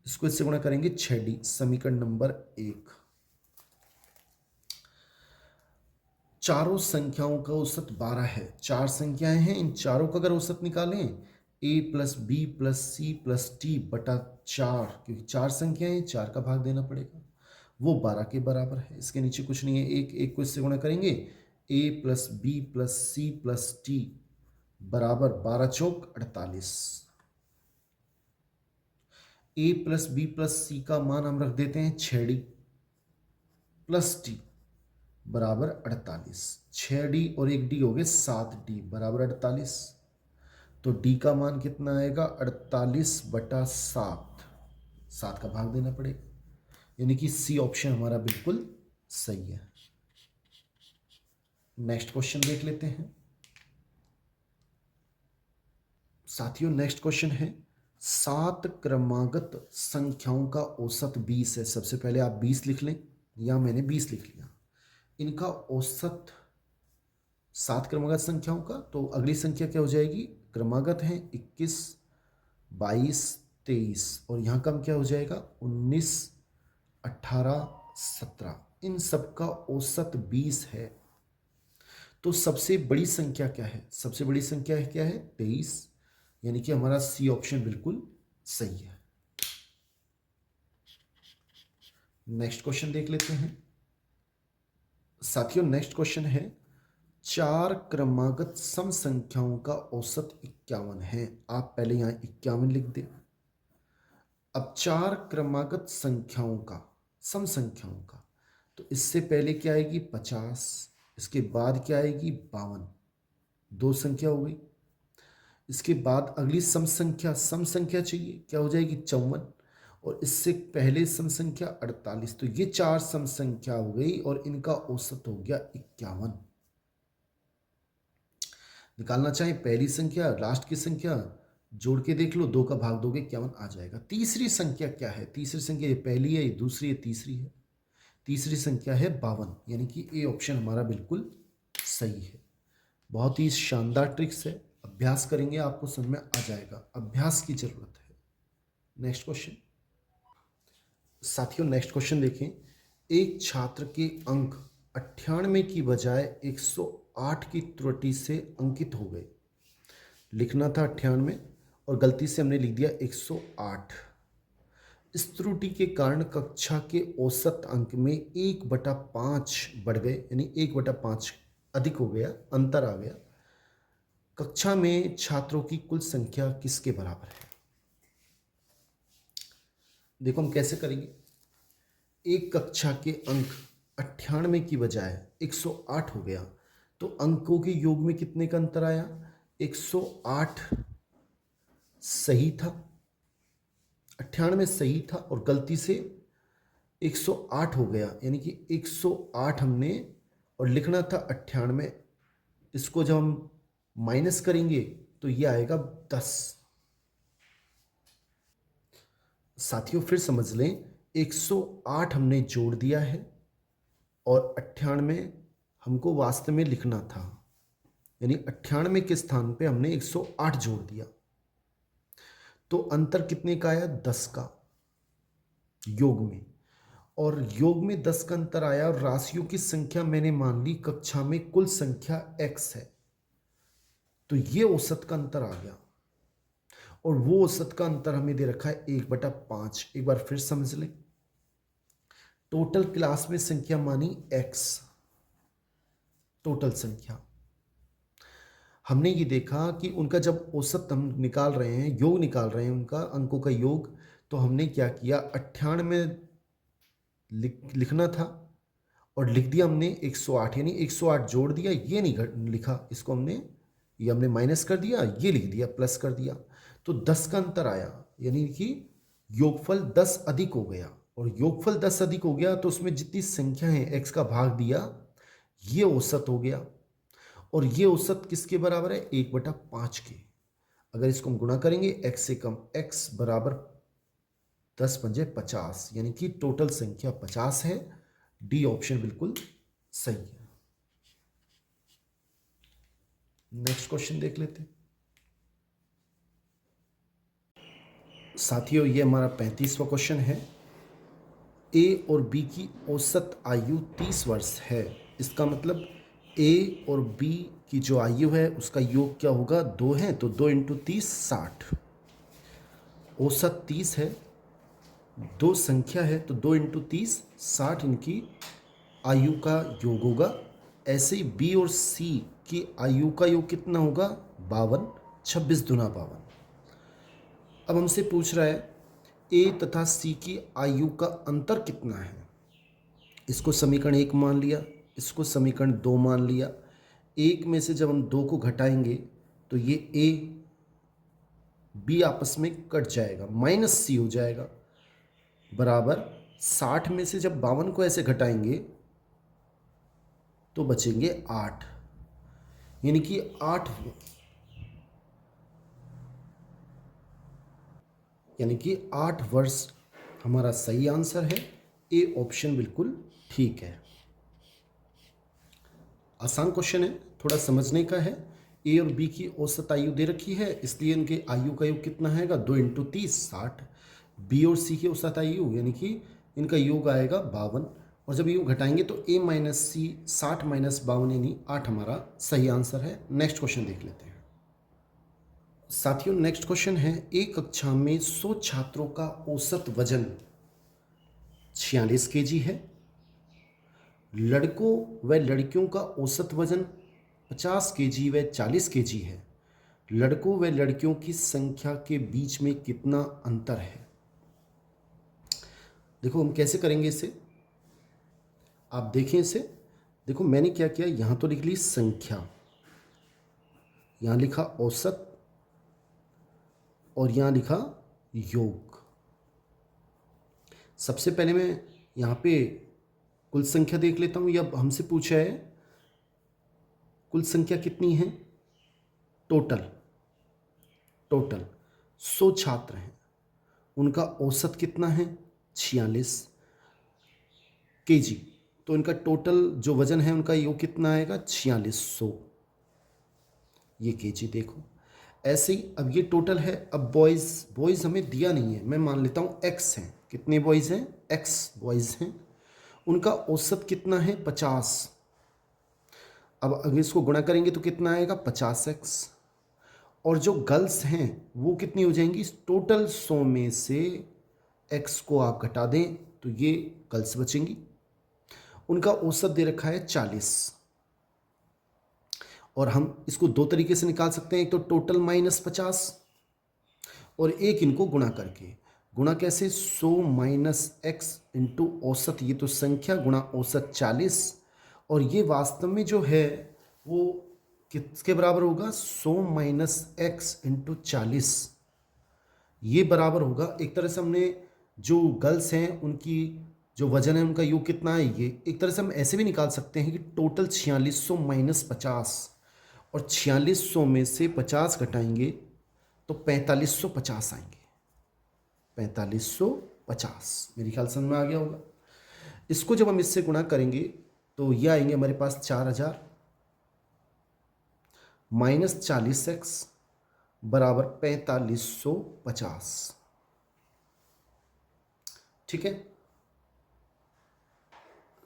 इसको इससे गुणा करेंगे 6D, समीकरण नंबर 1। चारों संख्याओं का औसत 12 है, 4 संख्याएं हैं, इन चारों का अगर औसत निकालें, A + B + C + D बटा 4, क्योंकि 4 संख्याएं, 4 का भाग देना पड़ेगा, वो 12 के बराबर है। इसके नीचे कुछ नहीं है, 1 को इससे गुणा करेंगे, A + B + C + D बराबर 12 चौक 48। A + B + C का मान हम रख देते हैं 6D + D बराबर 48। 6D और 1D हो गए 7D बराबर 48। तो D का मान कितना आएगा, 48 बटा 7, 7 का भाग देना पड़ेगा, यानी कि C ऑप्शन हमारा बिल्कुल सही है। नेक्स्ट क्वेश्चन देख लेते हैं साथियों। नेक्स्ट क्वेश्चन है, 7 क्रमागत संख्याओं का औसत 20 है। सबसे पहले आप 20 लिख लें, या मैंने 20 लिख लिया। इनका औसत 7 क्रमागत संख्याओं का, तो अगली संख्या क्या हो जाएगी, क्रमागत है 21, 22, 23, और यहाँ कम क्या हो जाएगा 19, 18, 17, इन सब का औसत 20 है। तो सबसे बड़ी संख्या क्या है, सबसे बड़ी संख्या है क्या है 23, यानी कि हमारा C ऑप्शन बिल्कुल सही है। नेक्स्ट क्वेश्चन देख लेते हैं साथियों। नेक्स्ट क्वेश्चन है, 4 क्रमागत सम संख्याओं का औसत 51 है। आप पहले यहां 51 लिख दें। अब 4 क्रमागत संख्याओं का, सम संख्याओं का, तो इससे पहले क्या आएगी 50, इसके बाद क्या आएगी 52, 2 संख्या हो गई। इसके बाद अगली सम संख्या चाहिए, क्या हो जाएगी 54, और इससे पहले सम संख्या 48। तो ये 4 सम संख्या हो गई और इनका औसत हो गया 51। निकालना चाहें पहली संख्या, लास्ट की संख्या, जोड़ के देख लो, 2 का भाग दोगे 51 आ जाएगा। तीसरी संख्या क्या है, तीसरी संख्या ये पहली है, ये दूसरी है, तीसरी है। तीसरी संख्या है 52, यानी कि ए ऑप्शन हमारा बिल्कुल सही है। बहुत ही शानदार ट्रिक्स है, अभ्यास करेंगे आपको समझ में आ जाएगा, अभ्यास की जरूरत है। नेक्स्ट क्वेश्चन साथियों, नेक्स्ट क्वेश्चन देखें। एक छात्र के अंक 98 की बजाय 108 की त्रुटि से अंकित हो गए। लिखना था 98 और गलती से हमने लिख दिया 108। इस त्रुटि के कारण कक्षा के औसत अंक में 1/5 बढ़ गए, यानी 1/5 अधिक हो गया, अंतर आ गया। कक्षा में छात्रों की कुल संख्या किसके बराबर है। देखो हम कैसे करेंगे। एक कक्षा के अंक 98 की बजाय 108 हो गया, तो अंकों के योग में कितने का अंतर आया, 108 सही था, 98 सही था और गलती से 108 हो गया, यानी कि 108 हमने, और लिखना था 98। इसको जब हम माइनस करेंगे तो ये आएगा 10। साथियों फिर समझ लें, 108 हमने जोड़ दिया है और 98 हमको वास्तव में लिखना था, यानी 98 के स्थान पे हमने 108 जोड़ दिया। तो अंतर कितने का आया? 10 का योग में, और योग में 10 का अंतर आया और राशियों की संख्या मैंने मान ली कक्षा में कुल संख्या x है, तो ये औसत का अंतर आ गया। और वो औसत का अंतर हमें दे रखा है 1/5। एक बार फिर समझ लें, टोटल क्लास में संख्या मानी x, टोटल संख्या। हमने ये देखा कि उनका जब औसत हम निकाल रहे हैं, योग निकाल रहे हैं उनका अंकों का योग, तो हमने क्या किया, 98 लिखना था और लिख दिया हमने 108, यानी 108 जोड़ दिया, ये नहीं लिखा, इसको हमने, ये हमने माइनस कर दिया, ये लिख दिया, प्लस कर दिया, तो 10 का अंतर आया, यानी कि योगफल 10 अधिक हो गया। और योगफल 10 अधिक हो गया तो उसमें जितनी संख्या है x का भाग दिया, ये औसत हो गया। और ये औसत किसके बराबर है? 1/5 के। अगर इसको हम गुणा करेंगे x से कम, x बराबर 10 पंजे 50, यानी कि टोटल संख्या 50 है। डी ऑप्शन बिल्कुल सही है। नेक्स्ट क्वेश्चन देख लेते हैं साथियों, ये हमारा 35वां क्वेश्चन है। ए और बी की औसत आयु 30 वर्ष है। इसका मतलब ए और बी की जो आयु है उसका योग क्या होगा? 2 है, तो 2 × 30 60। औसत 30 है, 2 संख्या है, तो 2 × 30 60 इनकी आयु का योग होगा। ऐसे ही बी और सी की आयु का योग कितना होगा? 52, 26 दूना 52। अब हमसे पूछ रहा है ए तथा सी की आयु का अंतर कितना है। इसको समीकरण 1 मान लिया, इसको समीकरण 2 मान लिया। 1 में से जब हम 2 को घटाएंगे तो ये ए बी आपस में कट जाएगा, माइनस सी हो जाएगा, बराबर 60 में से जब 52 को ऐसे घटाएंगे तो बचेंगे 8, यानी कि 8 वर्ष हमारा सही आंसर है। ए ऑप्शन बिल्कुल ठीक है। आसान क्वेश्चन है, थोड़ा समझने का है। ए और बी की औसत आयु दे रखी है, इसलिए इनके आयु का योग कितना आएगा? 2 × 30 60। बी और सी की औसत आयु यानी कि इनका योग आएगा 52, और जब योग घटाएंगे तो ए माइनस सी 60 माइनस 52 यानी 8 हमारा सही आंसर है। नेक्स्ट क्वेश्चन देख लेते हैं साथियों। नेक्स्ट क्वेश्चन है, एक कक्षा में 100 छात्रों का औसत वजन 46 kg है। लड़कों व लड़कियों का औसत वजन 50 kg व 40 kg है। लड़कों व लड़कियों की संख्या के बीच में कितना अंतर है? देखो हम कैसे करेंगे इसे, आप देखें इसे। देखो मैंने क्या किया, यहाँ तो लिख ली संख्या, यहाँ लिखा औसत और यहाँ लिखा योग। सबसे पहले मैं यहाँ पे कुल संख्या देख लेता हूँ। यह हमसे पूछा है कुल संख्या कितनी है? टोटल 100 छात्र हैं, उनका औसत कितना है? 46 kg। तो इनका टोटल जो वजन है उनका योग कितना आएगा? 4600, ये kg। देखो ऐसे ही अब ये टोटल है। अब बॉयज़ हमें दिया नहीं है, मैं मान लेता हूँ x हैं। कितने बॉयज़ हैं? x बॉयज़ हैं, उनका औसत कितना है? 50। अब अगर इसको गुणा करेंगे तो कितना आएगा? 50x। और जो गर्ल्स हैं वो कितनी हो जाएंगी? टोटल 100 में से x को आप घटा दें तो ये गर्ल्स बचेंगी। उनका औसत दे रखा है 40, और हम इसको 2 तरीके से निकाल सकते हैं। एक तो टोटल माइनस 50 और एक इनको गुणा करके। गुणा कैसे? 100 माइनस x इंटू औसत, ये तो संख्या, गुणा औसत 40, और ये वास्तव में जो है वो किसके बराबर होगा? 100 माइनस x इंटू 40, ये बराबर होगा। एक तरह से हमने जो गर्ल्स हैं उनकी जो वजन है उनका योग कितना है, ये एक तरह से हम ऐसे भी निकाल सकते हैं कि टोटल 4600 माइनस 50, और 4600 में से 50 घटाएंगे तो 4550 आएंगे। 4550 मेरे ख्याल समझ में आ गया होगा। इसको जब हम इससे गुणा करेंगे तो ये आएंगे हमारे पास 4000 माइनस 40x बराबर 4550। ठीक है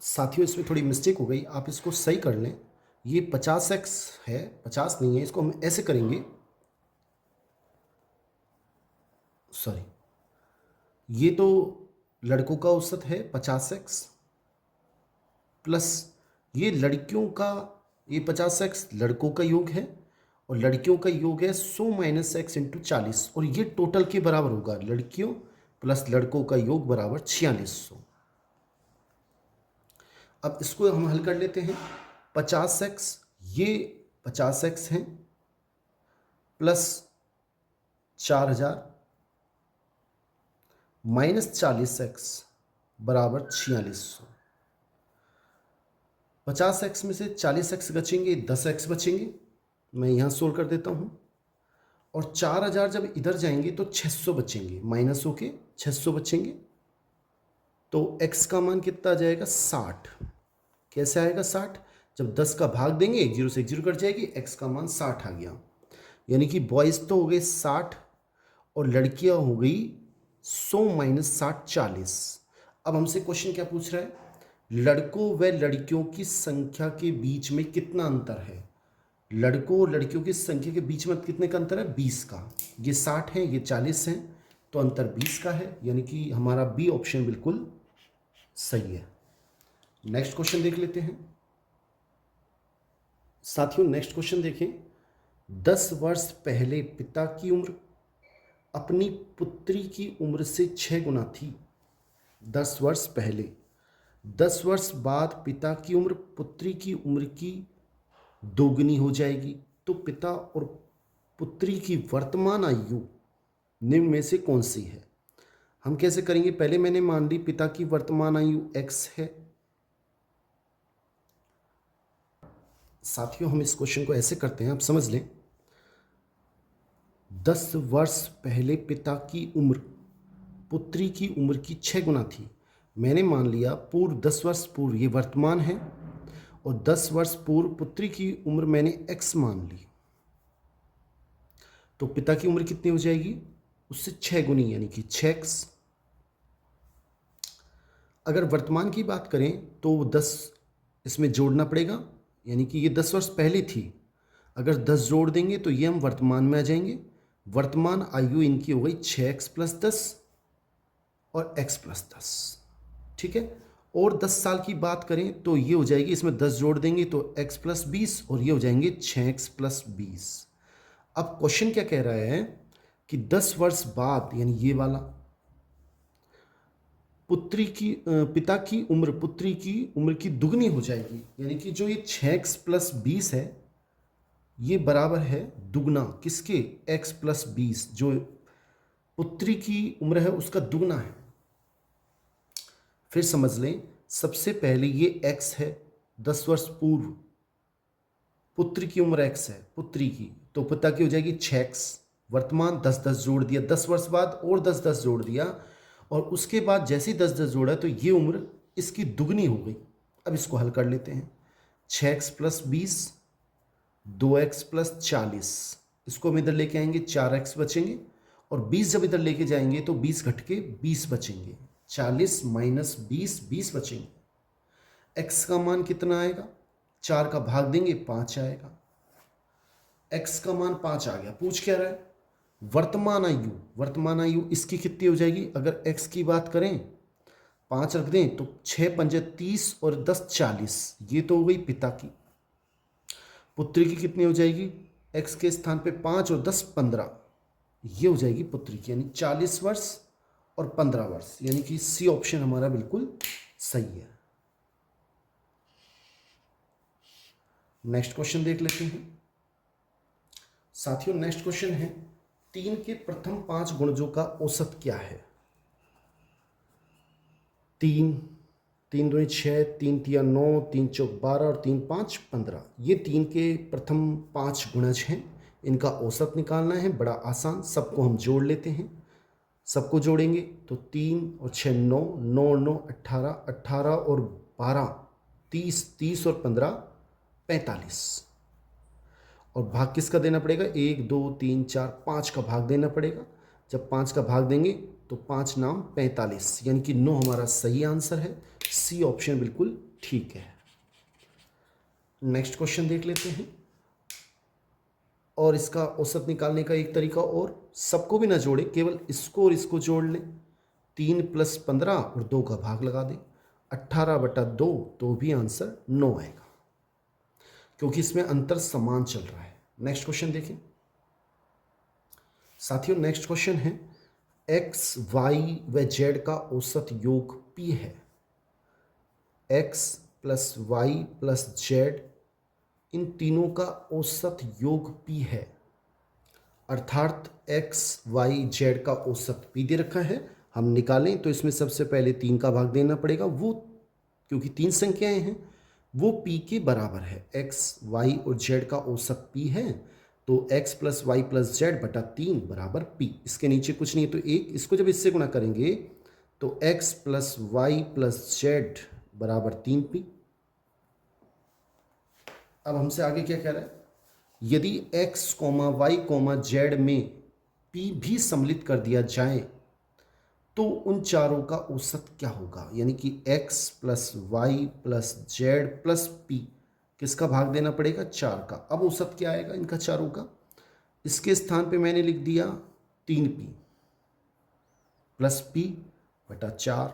साथियों, इसमें थोड़ी मिस्टेक हो गई, आप इसको सही कर लें। ये 50x है, 50 नहीं है, इसको हम ऐसे करेंगे, सॉरी, ये तो लड़कों का औसत है 50x प्लस ये लड़कियों का, ये 50x लड़कों का योग है और लड़कियों का योग है 100 माइनस एक्स इंटू 40, और ये टोटल के बराबर होगा, लड़कियों प्लस लड़कों का योग बराबर 4600। अब इसको हम हल कर लेते हैं। 50x, ये 50x है प्लस 4000 माइनस 40x बराबर 4600। 50x में से 40x बचेंगे, 10x बचेंगे, मैं यहाँ सोल्व कर देता हूँ। और 4000 जब इधर जाएंगे तो 600 बचेंगे, माइनस होके 600 बचेंगे, तो x का मान कितना आ जाएगा 60। कैसे आएगा 60? जब 10 का भाग देंगे, एक जीरो से एक जीरो कट जाएगी, x का मान 60 आ गया। यानी कि बॉयज़ तो हो गए 60 और लड़कियां हो गई 100 माइनस 60 40। अब हमसे क्वेश्चन क्या पूछ रहा है? लड़कों व लड़कियों की संख्या के बीच में कितना अंतर है? लड़कों और लड़कियों की संख्या के बीच में कितने का अंतर है? 20 का। ये 60 है, ये 40 है, तो अंतर 20 का है, यानी कि हमारा बी ऑप्शन बिल्कुल सही है। नेक्स्ट क्वेश्चन देख लेते हैं साथियों। नेक्स्ट क्वेश्चन देखें। 10 वर्ष पहले पिता की उम्र अपनी पुत्री की उम्र से 6 गुना थी। 10 वर्ष पहले, 10 वर्ष बाद पिता की उम्र पुत्री की उम्र की दोगुनी हो जाएगी, तो पिता और पुत्री की वर्तमान आयु निम्न में से कौन सी है? हम कैसे करेंगे? पहले मैंने मान ली पिता की वर्तमान आयु x है। साथियों हम इस क्वेश्चन को ऐसे करते हैं, आप समझ लें। 10 वर्ष पहले पिता की उम्र पुत्री की उम्र की 6 गुना थी। मैंने मान लिया पूर्व 10 वर्ष पूर्व, ये वर्तमान है, और 10 वर्ष पूर्व पुत्री की उम्र मैंने x मान ली, तो पिता की उम्र कितनी हो जाएगी? उससे 6 गुनी, यानी कि 6x। अगर वर्तमान की बात करें तो 10 इसमें जोड़ना पड़ेगा, यानी कि ये 10 वर्ष पहले थी, अगर 10 जोड़ देंगे तो ये हम वर्तमान में आ जाएंगे। वर्तमान आयु इनकी हो गई 6x प्लस 10 और x प्लस 10। ठीक है, और 10 साल की बात करें तो ये हो जाएगी, इसमें 10 जोड़ देंगे तो x प्लस 20, और ये हो जाएंगे 6x प्लस 20। अब क्वेश्चन क्या कह रहा है कि 10 वर्ष बाद, यानी ये वाला, पुत्री की पिता की उम्र पुत्री की उम्र की दुगनी हो जाएगी, यानी कि जो ये 6x प्लस 20 है ये बराबर है दुगना किसके? x प्लस 20, जो पुत्री की उम्र है उसका दुगना है। फिर समझ लें, सबसे पहले ये x है, 10 वर्ष पूर्व पुत्री की उम्र x है, पुत्री की, तो पिता की हो जाएगी 6x, वर्तमान 10 10 जोड़ दिया, 10 वर्ष बाद और 10 10 जोड़ दिया, और उसके बाद जैसे ही 10 10 जोड़ा तो ये उम्र इसकी दुगनी हो गई। अब इसको हल कर लेते हैं। 6x प्लस 20, 2x प्लस 40, इसको हम इधर लेके आएंगे, 4x बचेंगे, और 20 जब इधर लेके जाएंगे तो 20 घट के 20 बचेंगे, 40 माइनस 20, 20 बचेंगे। x का मान कितना आएगा? 4 का भाग देंगे 5 आएगा। x का मान 5 आ गया। पूछ क्या रहा है? वर्तमान आयु, वर्तमान आयु इसकी कितनी हो जाएगी? अगर x की बात करें 5 रख दें तो 6 पंजे 30 और 10 40, ये तो हो गई पिता की। पुत्री की कितनी हो जाएगी? x के स्थान पे 5 और 10 15, ये हो जाएगी पुत्री की, यानी 40 वर्ष और 15 वर्ष, यानी कि सी ऑप्शन हमारा बिल्कुल सही है। नेक्स्ट क्वेश्चन देख लेते हैं साथियों। नेक्स्ट क्वेश्चन है 3 के प्रथम 5 गुणजों का औसत क्या है? 3, 3 दूनी 6, 3 तिया 9, 3 चौक 12 और 3 5 15। ये 3 के प्रथम 5 गुणज हैं, इनका औसत निकालना है। बड़ा आसान, सबको हम जोड़ लेते हैं। सबको जोड़ेंगे तो 3 और 6 9, 9 9 18, 18 और 12 30, 30 और 15 45। और भाग किसका देना पड़ेगा? 1 2 3 4 5 का भाग देना पड़ेगा। जब 5 का भाग देंगे तो 5 नाम 45, यानी कि 9 हमारा सही आंसर है। सी ऑप्शन बिल्कुल ठीक है। नेक्स्ट क्वेश्चन देख लेते हैं। और इसका औसत निकालने का एक तरीका और, सबको भी ना जोड़े, केवल इसको और इसको जोड़ लें। 3 + 15 और 2 का भाग लगा दें, 18/2, तो भी आंसर 9 आएगा, क्योंकि इसमें अंतर समान चल रहा है। नेक्स्ट क्वेश्चन देखें साथियों। नेक्स्ट क्वेश्चन है x, y व z का औसत योग p है। x + y + z इन तीनों का औसत योग p है, अर्थात x, y, z का औसत p दे रखा है। हम निकालें तो इसमें सबसे पहले 3 का भाग देना पड़ेगा, वो क्योंकि 3 संख्याएं हैं वो p के बराबर है। x, y और z का औसत p है, तो x + y + z बटा 3 बराबर p। इसके नीचे कुछ नहीं है तो 1, इसको जब इससे गुणा करेंगे तो x + y + z बराबर 3p। अब हमसे आगे क्या कह रहा है? यदि x, y, z में p भी सम्मिलित कर दिया जाए तो उन चारों का औसत क्या होगा? यानी कि x + y + z + p किसका भाग देना पड़ेगा? 4 का। अब औसत क्या आएगा इनका चारों का? इसके स्थान पे मैंने लिख दिया 3p + p बटा 4,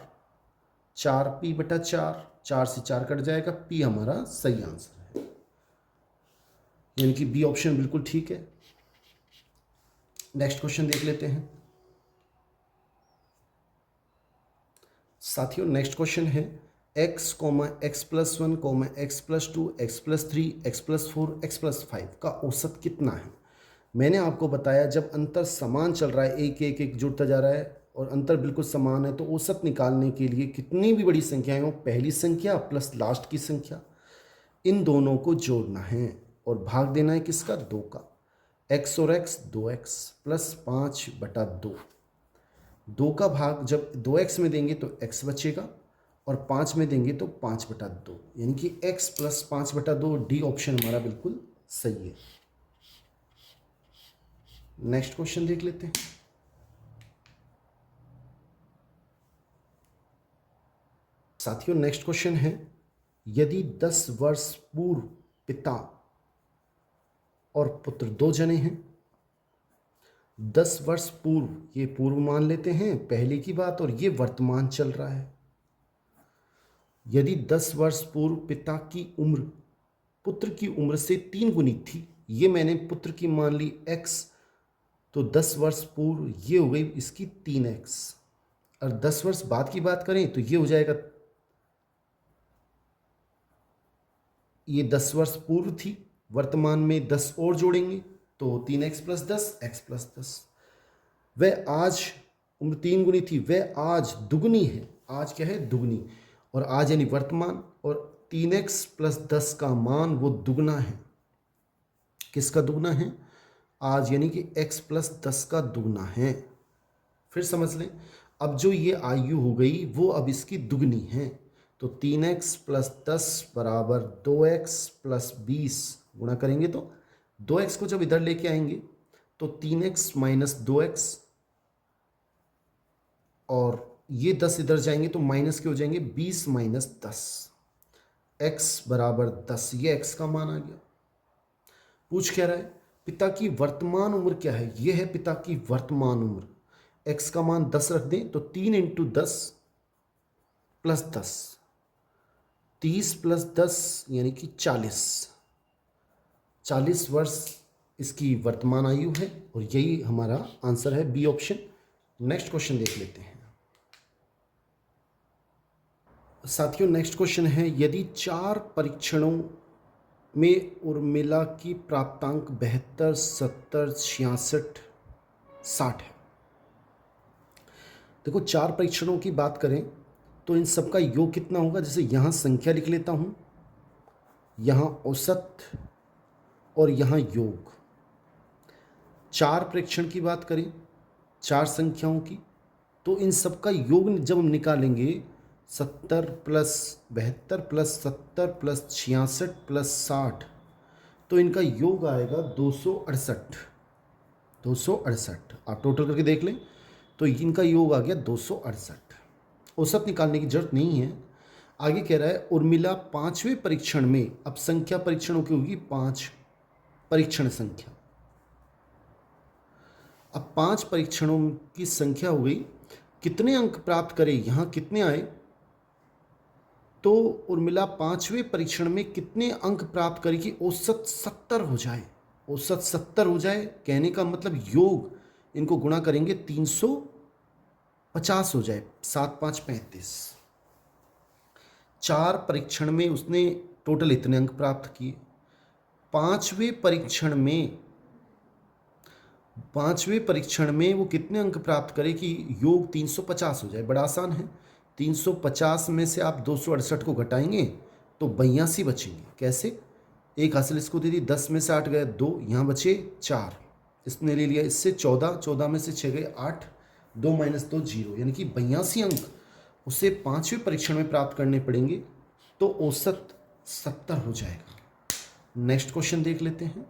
4p बटा 4, 4 से 4 कट जाएगा, p हमारा सही आंसर है, यानी कि बी ऑप्शन बिल्कुल ठीक है। नेक्स्ट क्वेश्चन देख लेते हैं साथियों। नेक्स्ट क्वेश्चन है x, x + 1, x + 2, x + 3, x + 4, x + 5 का औसत कितना है? मैंने आपको बताया जब अंतर समान चल रहा है, एक एक एक जुड़ता जा रहा है और अंतर बिल्कुल समान है, तो औसत निकालने के लिए कितनी भी बड़ी संख्याएं हो, पहली संख्या प्लस लास्ट की संख्या, इन दोनों को जोड़ना है और भाग देना है किसका? 2 का। x और x 2x + 5/2। 2 का भाग जब 2x में देंगे तो x बचेगा और 5 में देंगे तो 5/2, यानी कि x + 5/2, डी ऑप्शन हमारा बिल्कुल सही है। नेक्स्ट क्वेश्चन देख लेते हैं साथियों। नेक्स्ट क्वेश्चन है यदि 10 वर्ष पूर्व पिता और पुत्र 2 जने हैं, 10 वर्ष पूर्व, ये पूर्व मान लेते हैं पहले की बात, और ये वर्तमान चल रहा है। यदि 10 वर्ष पूर्व पिता की उम्र पुत्र की उम्र से 3 गुनी थी, ये मैंने पुत्र की मान ली x, तो 10 वर्ष पूर्व ये हो गई इसकी 3x, और 10 वर्ष बाद की बात करें तो ये हो जाएगा, ये 10 वर्ष पूर्व थी, वर्तमान में 10 और जोड़ेंगे तो 3x + 10, x + 10। वह आज उम्र 3 गुनी थी, वह आज दुगनी है। आज क्या है? दुगनी। और आज यानी वर्तमान, और 3x + 10 का मान वो दुगना है। किसका दुगना है? आज, यानी कि x + 10 का दुगना है। फिर समझ लें, अब जो ये आयु हो गई वो अब इसकी दुगनी है, तो 3x + 10 बराबर 2x + 20 गुणा करेंगे तो 2x को जब इधर लेके आएंगे तो 3x - 2x, और ये 10 इधर जाएंगे तो माइनस के हो जाएंगे, 20 - 10, x बराबर 10, ये x का मान आ गया। पूछ क्या रहा है? पिता की वर्तमान उम्र क्या है? ये है पिता की वर्तमान उम्र। x का मान 10 रख दें तो 3 × 10 + 10, 30 + 10 यानी कि 40 वर्ष इसकी वर्तमान आयु है, और यही हमारा आंसर है, बी ऑप्शन। नेक्स्ट क्वेश्चन देख लेते हैं साथियों। नेक्स्ट क्वेश्चन है यदि 4 परीक्षणों में उर्मिला की प्राप्तांक 72, 70, 66, 60 है। देखो, 4 परीक्षणों की बात करें तो इन सब का योग कितना होगा, जैसे यहाँ संख्या लिख लेता हूँ, यहाँ औसत और यहाँ योग। 4 प्रेक्षण की बात करें, 4 संख्याओं की, तो इन सब का योग जब हम निकालेंगे 70 प्लस 72 प्लस 70 प्लस 66 प्लस 60, तो इनका योग आएगा 268। 268 आप टोटल करके देख लें, तो इनका योग आ गया 268। औसत निकालने की जरूरत नहीं है। आगे कह रहा है उर्मिला 5वें परीक्षण में, अब संख्या परीक्षणों की होगी 5 परीक्षण संख्या। अब 5 परीक्षणों की संख्या हो गई, कितने अंक प्राप्त करें, यहाँ कितने आए, तो उर्मिला 5वें परीक्षण में कितने अंक प्राप्त करेगी, औसत 70 हो जाए। औसत 70 हो जाए कहने का मतलब योग इनको गुणा करेंगे 350 हो जाए, 7 5 35। 4 परीक्षण में उसने टोटल इतने अंक प्राप्त किए। 5वें परीक्षण में वो कितने अंक प्राप्त करे कि योग 350 हो जाए। बड़ा आसान है, 350 में से आप 268 को घटाएंगे तो 82 बचेंगे। कैसे, एक हासिल इसको दे दी, 10 में से 8 गए 2, यहाँ बचे 4, इसने ले लिया इससे 14, 14 में से 6 गए 8, 2 माइनस 2 0, यानी कि 82 अंक उसे 5वें परीक्षण में प्राप्त करने पड़ेंगे, तो औसत 70 हो जाएगा। नेक्स्ट क्वेश्चन देख लेते हैं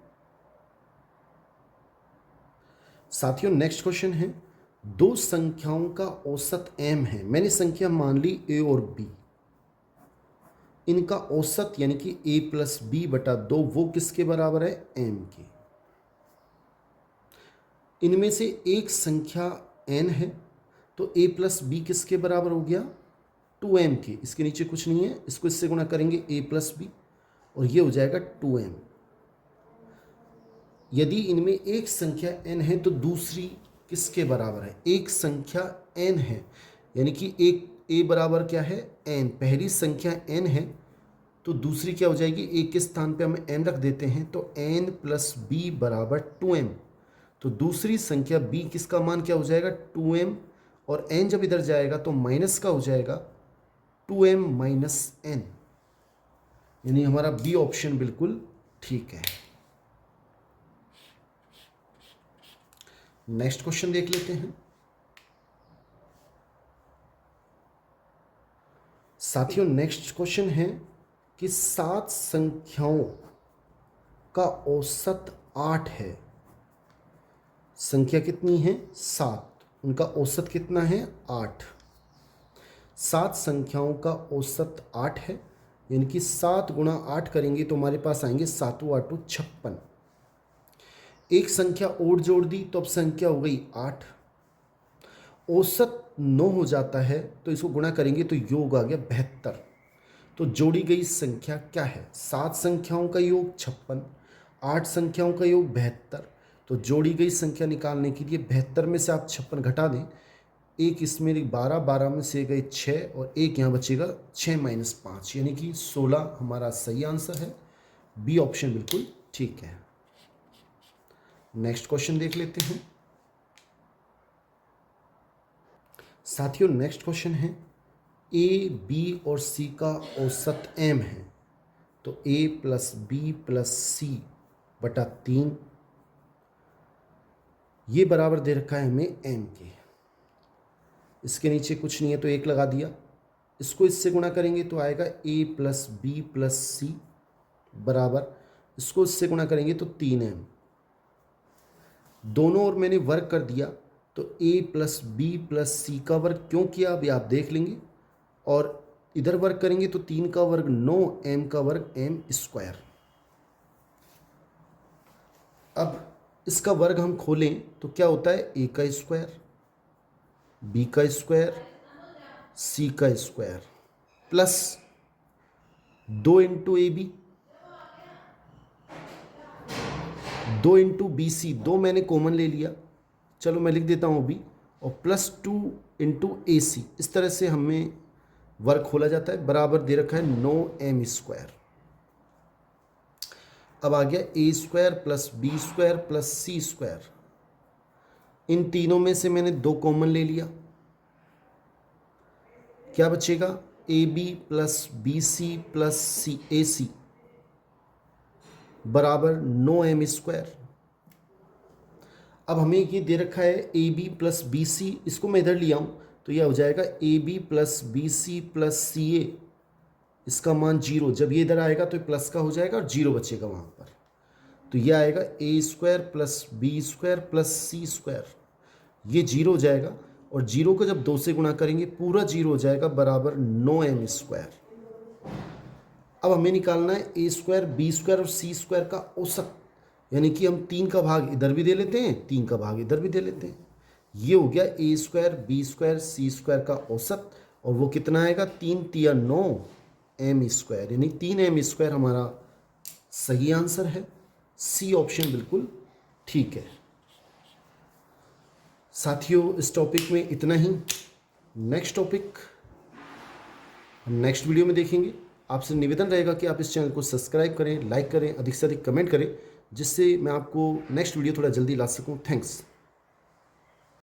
साथियों। नेक्स्ट क्वेश्चन है, 2 संख्याओं का औसत m है। मैंने संख्या मान ली a और b, इनका औसत यानी कि a प्लस बी बटा 2 वो किसके बराबर है, m के। इनमें से एक संख्या n है, तो a प्लस बी किसके बराबर हो गया, 2m के। इसके नीचे कुछ नहीं है, इसको इससे गुणा करेंगे a प्लस बी और ये हो जाएगा 2m। यदि इनमें एक संख्या n है तो दूसरी किसके बराबर है, एक संख्या n है, यानी कि एक a बराबर क्या है, n। पहली संख्या n है तो दूसरी क्या हो जाएगी, a के स्थान पे हम n रख देते हैं, तो n प्लस बी बराबर 2m। तो दूसरी संख्या b किसका मान क्या हो जाएगा, 2m, और n जब इधर जाएगा तो माइनस का हो जाएगा 2m माइनस n, यानी हमारा बी ऑप्शन बिल्कुल ठीक है। नेक्स्ट क्वेश्चन देख लेते हैं साथियों। नेक्स्ट क्वेश्चन है कि 7 संख्याओं का औसत 8 है। संख्या कितनी है, 7, उनका औसत कितना है, 8। 7 संख्याओं का औसत 8 है, यानी कि 7 गुणा 8 करेंगे तो हमारे पास आएंगे 7 8 56। एक संख्या और जोड़ दी तो अब संख्या हो गई 8। औसत 9 हो जाता है, तो इसको गुणा करेंगे तो योग आ गया 72। तो जोड़ी गई संख्या क्या है, 7 संख्याओं का योग 56, 8 संख्याओं का योग 72। तो जोड़ी गई संख्या निकालने के लिए 72 में से आप 56 घटा दें, एक इसमें 12, 12 में से गए 6 और एक यहाँ बचेगा 6 माइनस 5, यानी कि 16 हमारा सही आंसर है। बी ऑप्शन बिल्कुल ठीक है। नेक्स्ट क्वेश्चन देख लेते हैं साथियों। नेक्स्ट क्वेश्चन है, ए बी और सी का औसत m है, तो a प्लस बी प्लस सी बटा 3, ये बराबर दे रखा है हमें m के। इसके नीचे कुछ नहीं है तो 1 लगा दिया, इसको इससे गुणा करेंगे तो आएगा a प्लस बी प्लस सी बराबर, इसको इससे गुणा करेंगे तो 3m। दोनों ओर मैंने वर्ग कर दिया, तो a प्लस बी प्लस सी का वर्ग क्यों किया अभी आप देख लेंगे, और इधर वर्ग करेंगे तो 3 का वर्ग 9, m का वर्ग m स्क्वायर। अब इसका वर्ग हम खोलें तो क्या होता है, a का स्क्वायर, b का स्क्वायर, c का square plus 2 into A B, 2 into B C, 2 मैंने कॉमन ले लिया, चलो मैं लिख देता हूँ बी, और प्लस 2 इंटू ए सी। इस तरह से हमें वर्ग खोला जाता है। बराबर दे रखा है 9m स्क्वायर। अब आ गया A square plus B square plus C square. इन तीनों में से मैंने 2 कॉमन ले लिया, क्या बचेगा, A B plus B C plus C A सी बराबर 9m²। अब हमें ये दे रखा है A B plus B C, इसको मैं इधर लिया हूँ तो यह हो जाएगा A B plus B C plus C A, इसका मान 0। जब ये इधर आएगा तो प्लस का हो जाएगा और 0 बचेगा वहाँ पर, तो ये आएगा a² plus b² plus c², ये 0 हो जाएगा और 0 को जब 2 से गुणा करेंगे पूरा 0 हो जाएगा बराबर 9m²। अब हमें निकालना है a² b² और c² का औसत, यानी कि हम 3 का भाग इधर भी दे लेते हैं, 3 का भाग इधर भी दे लेते हैं। ये हो गया a² b² c² का औसत, और वो कितना आएगा, 3 तिया 9 m², यानी 3m² हमारा सही आंसर है। सी ऑप्शन बिल्कुल ठीक है। साथियों, इस टॉपिक में इतना ही। नेक्स्ट टॉपिक हम नेक्स्ट वीडियो में देखेंगे। आपसे निवेदन रहेगा कि आप इस चैनल को सब्सक्राइब करें, लाइक करें, अधिक से अधिक कमेंट करें, जिससे मैं आपको नेक्स्ट वीडियो थोड़ा जल्दी ला सकूं। थैंक्स।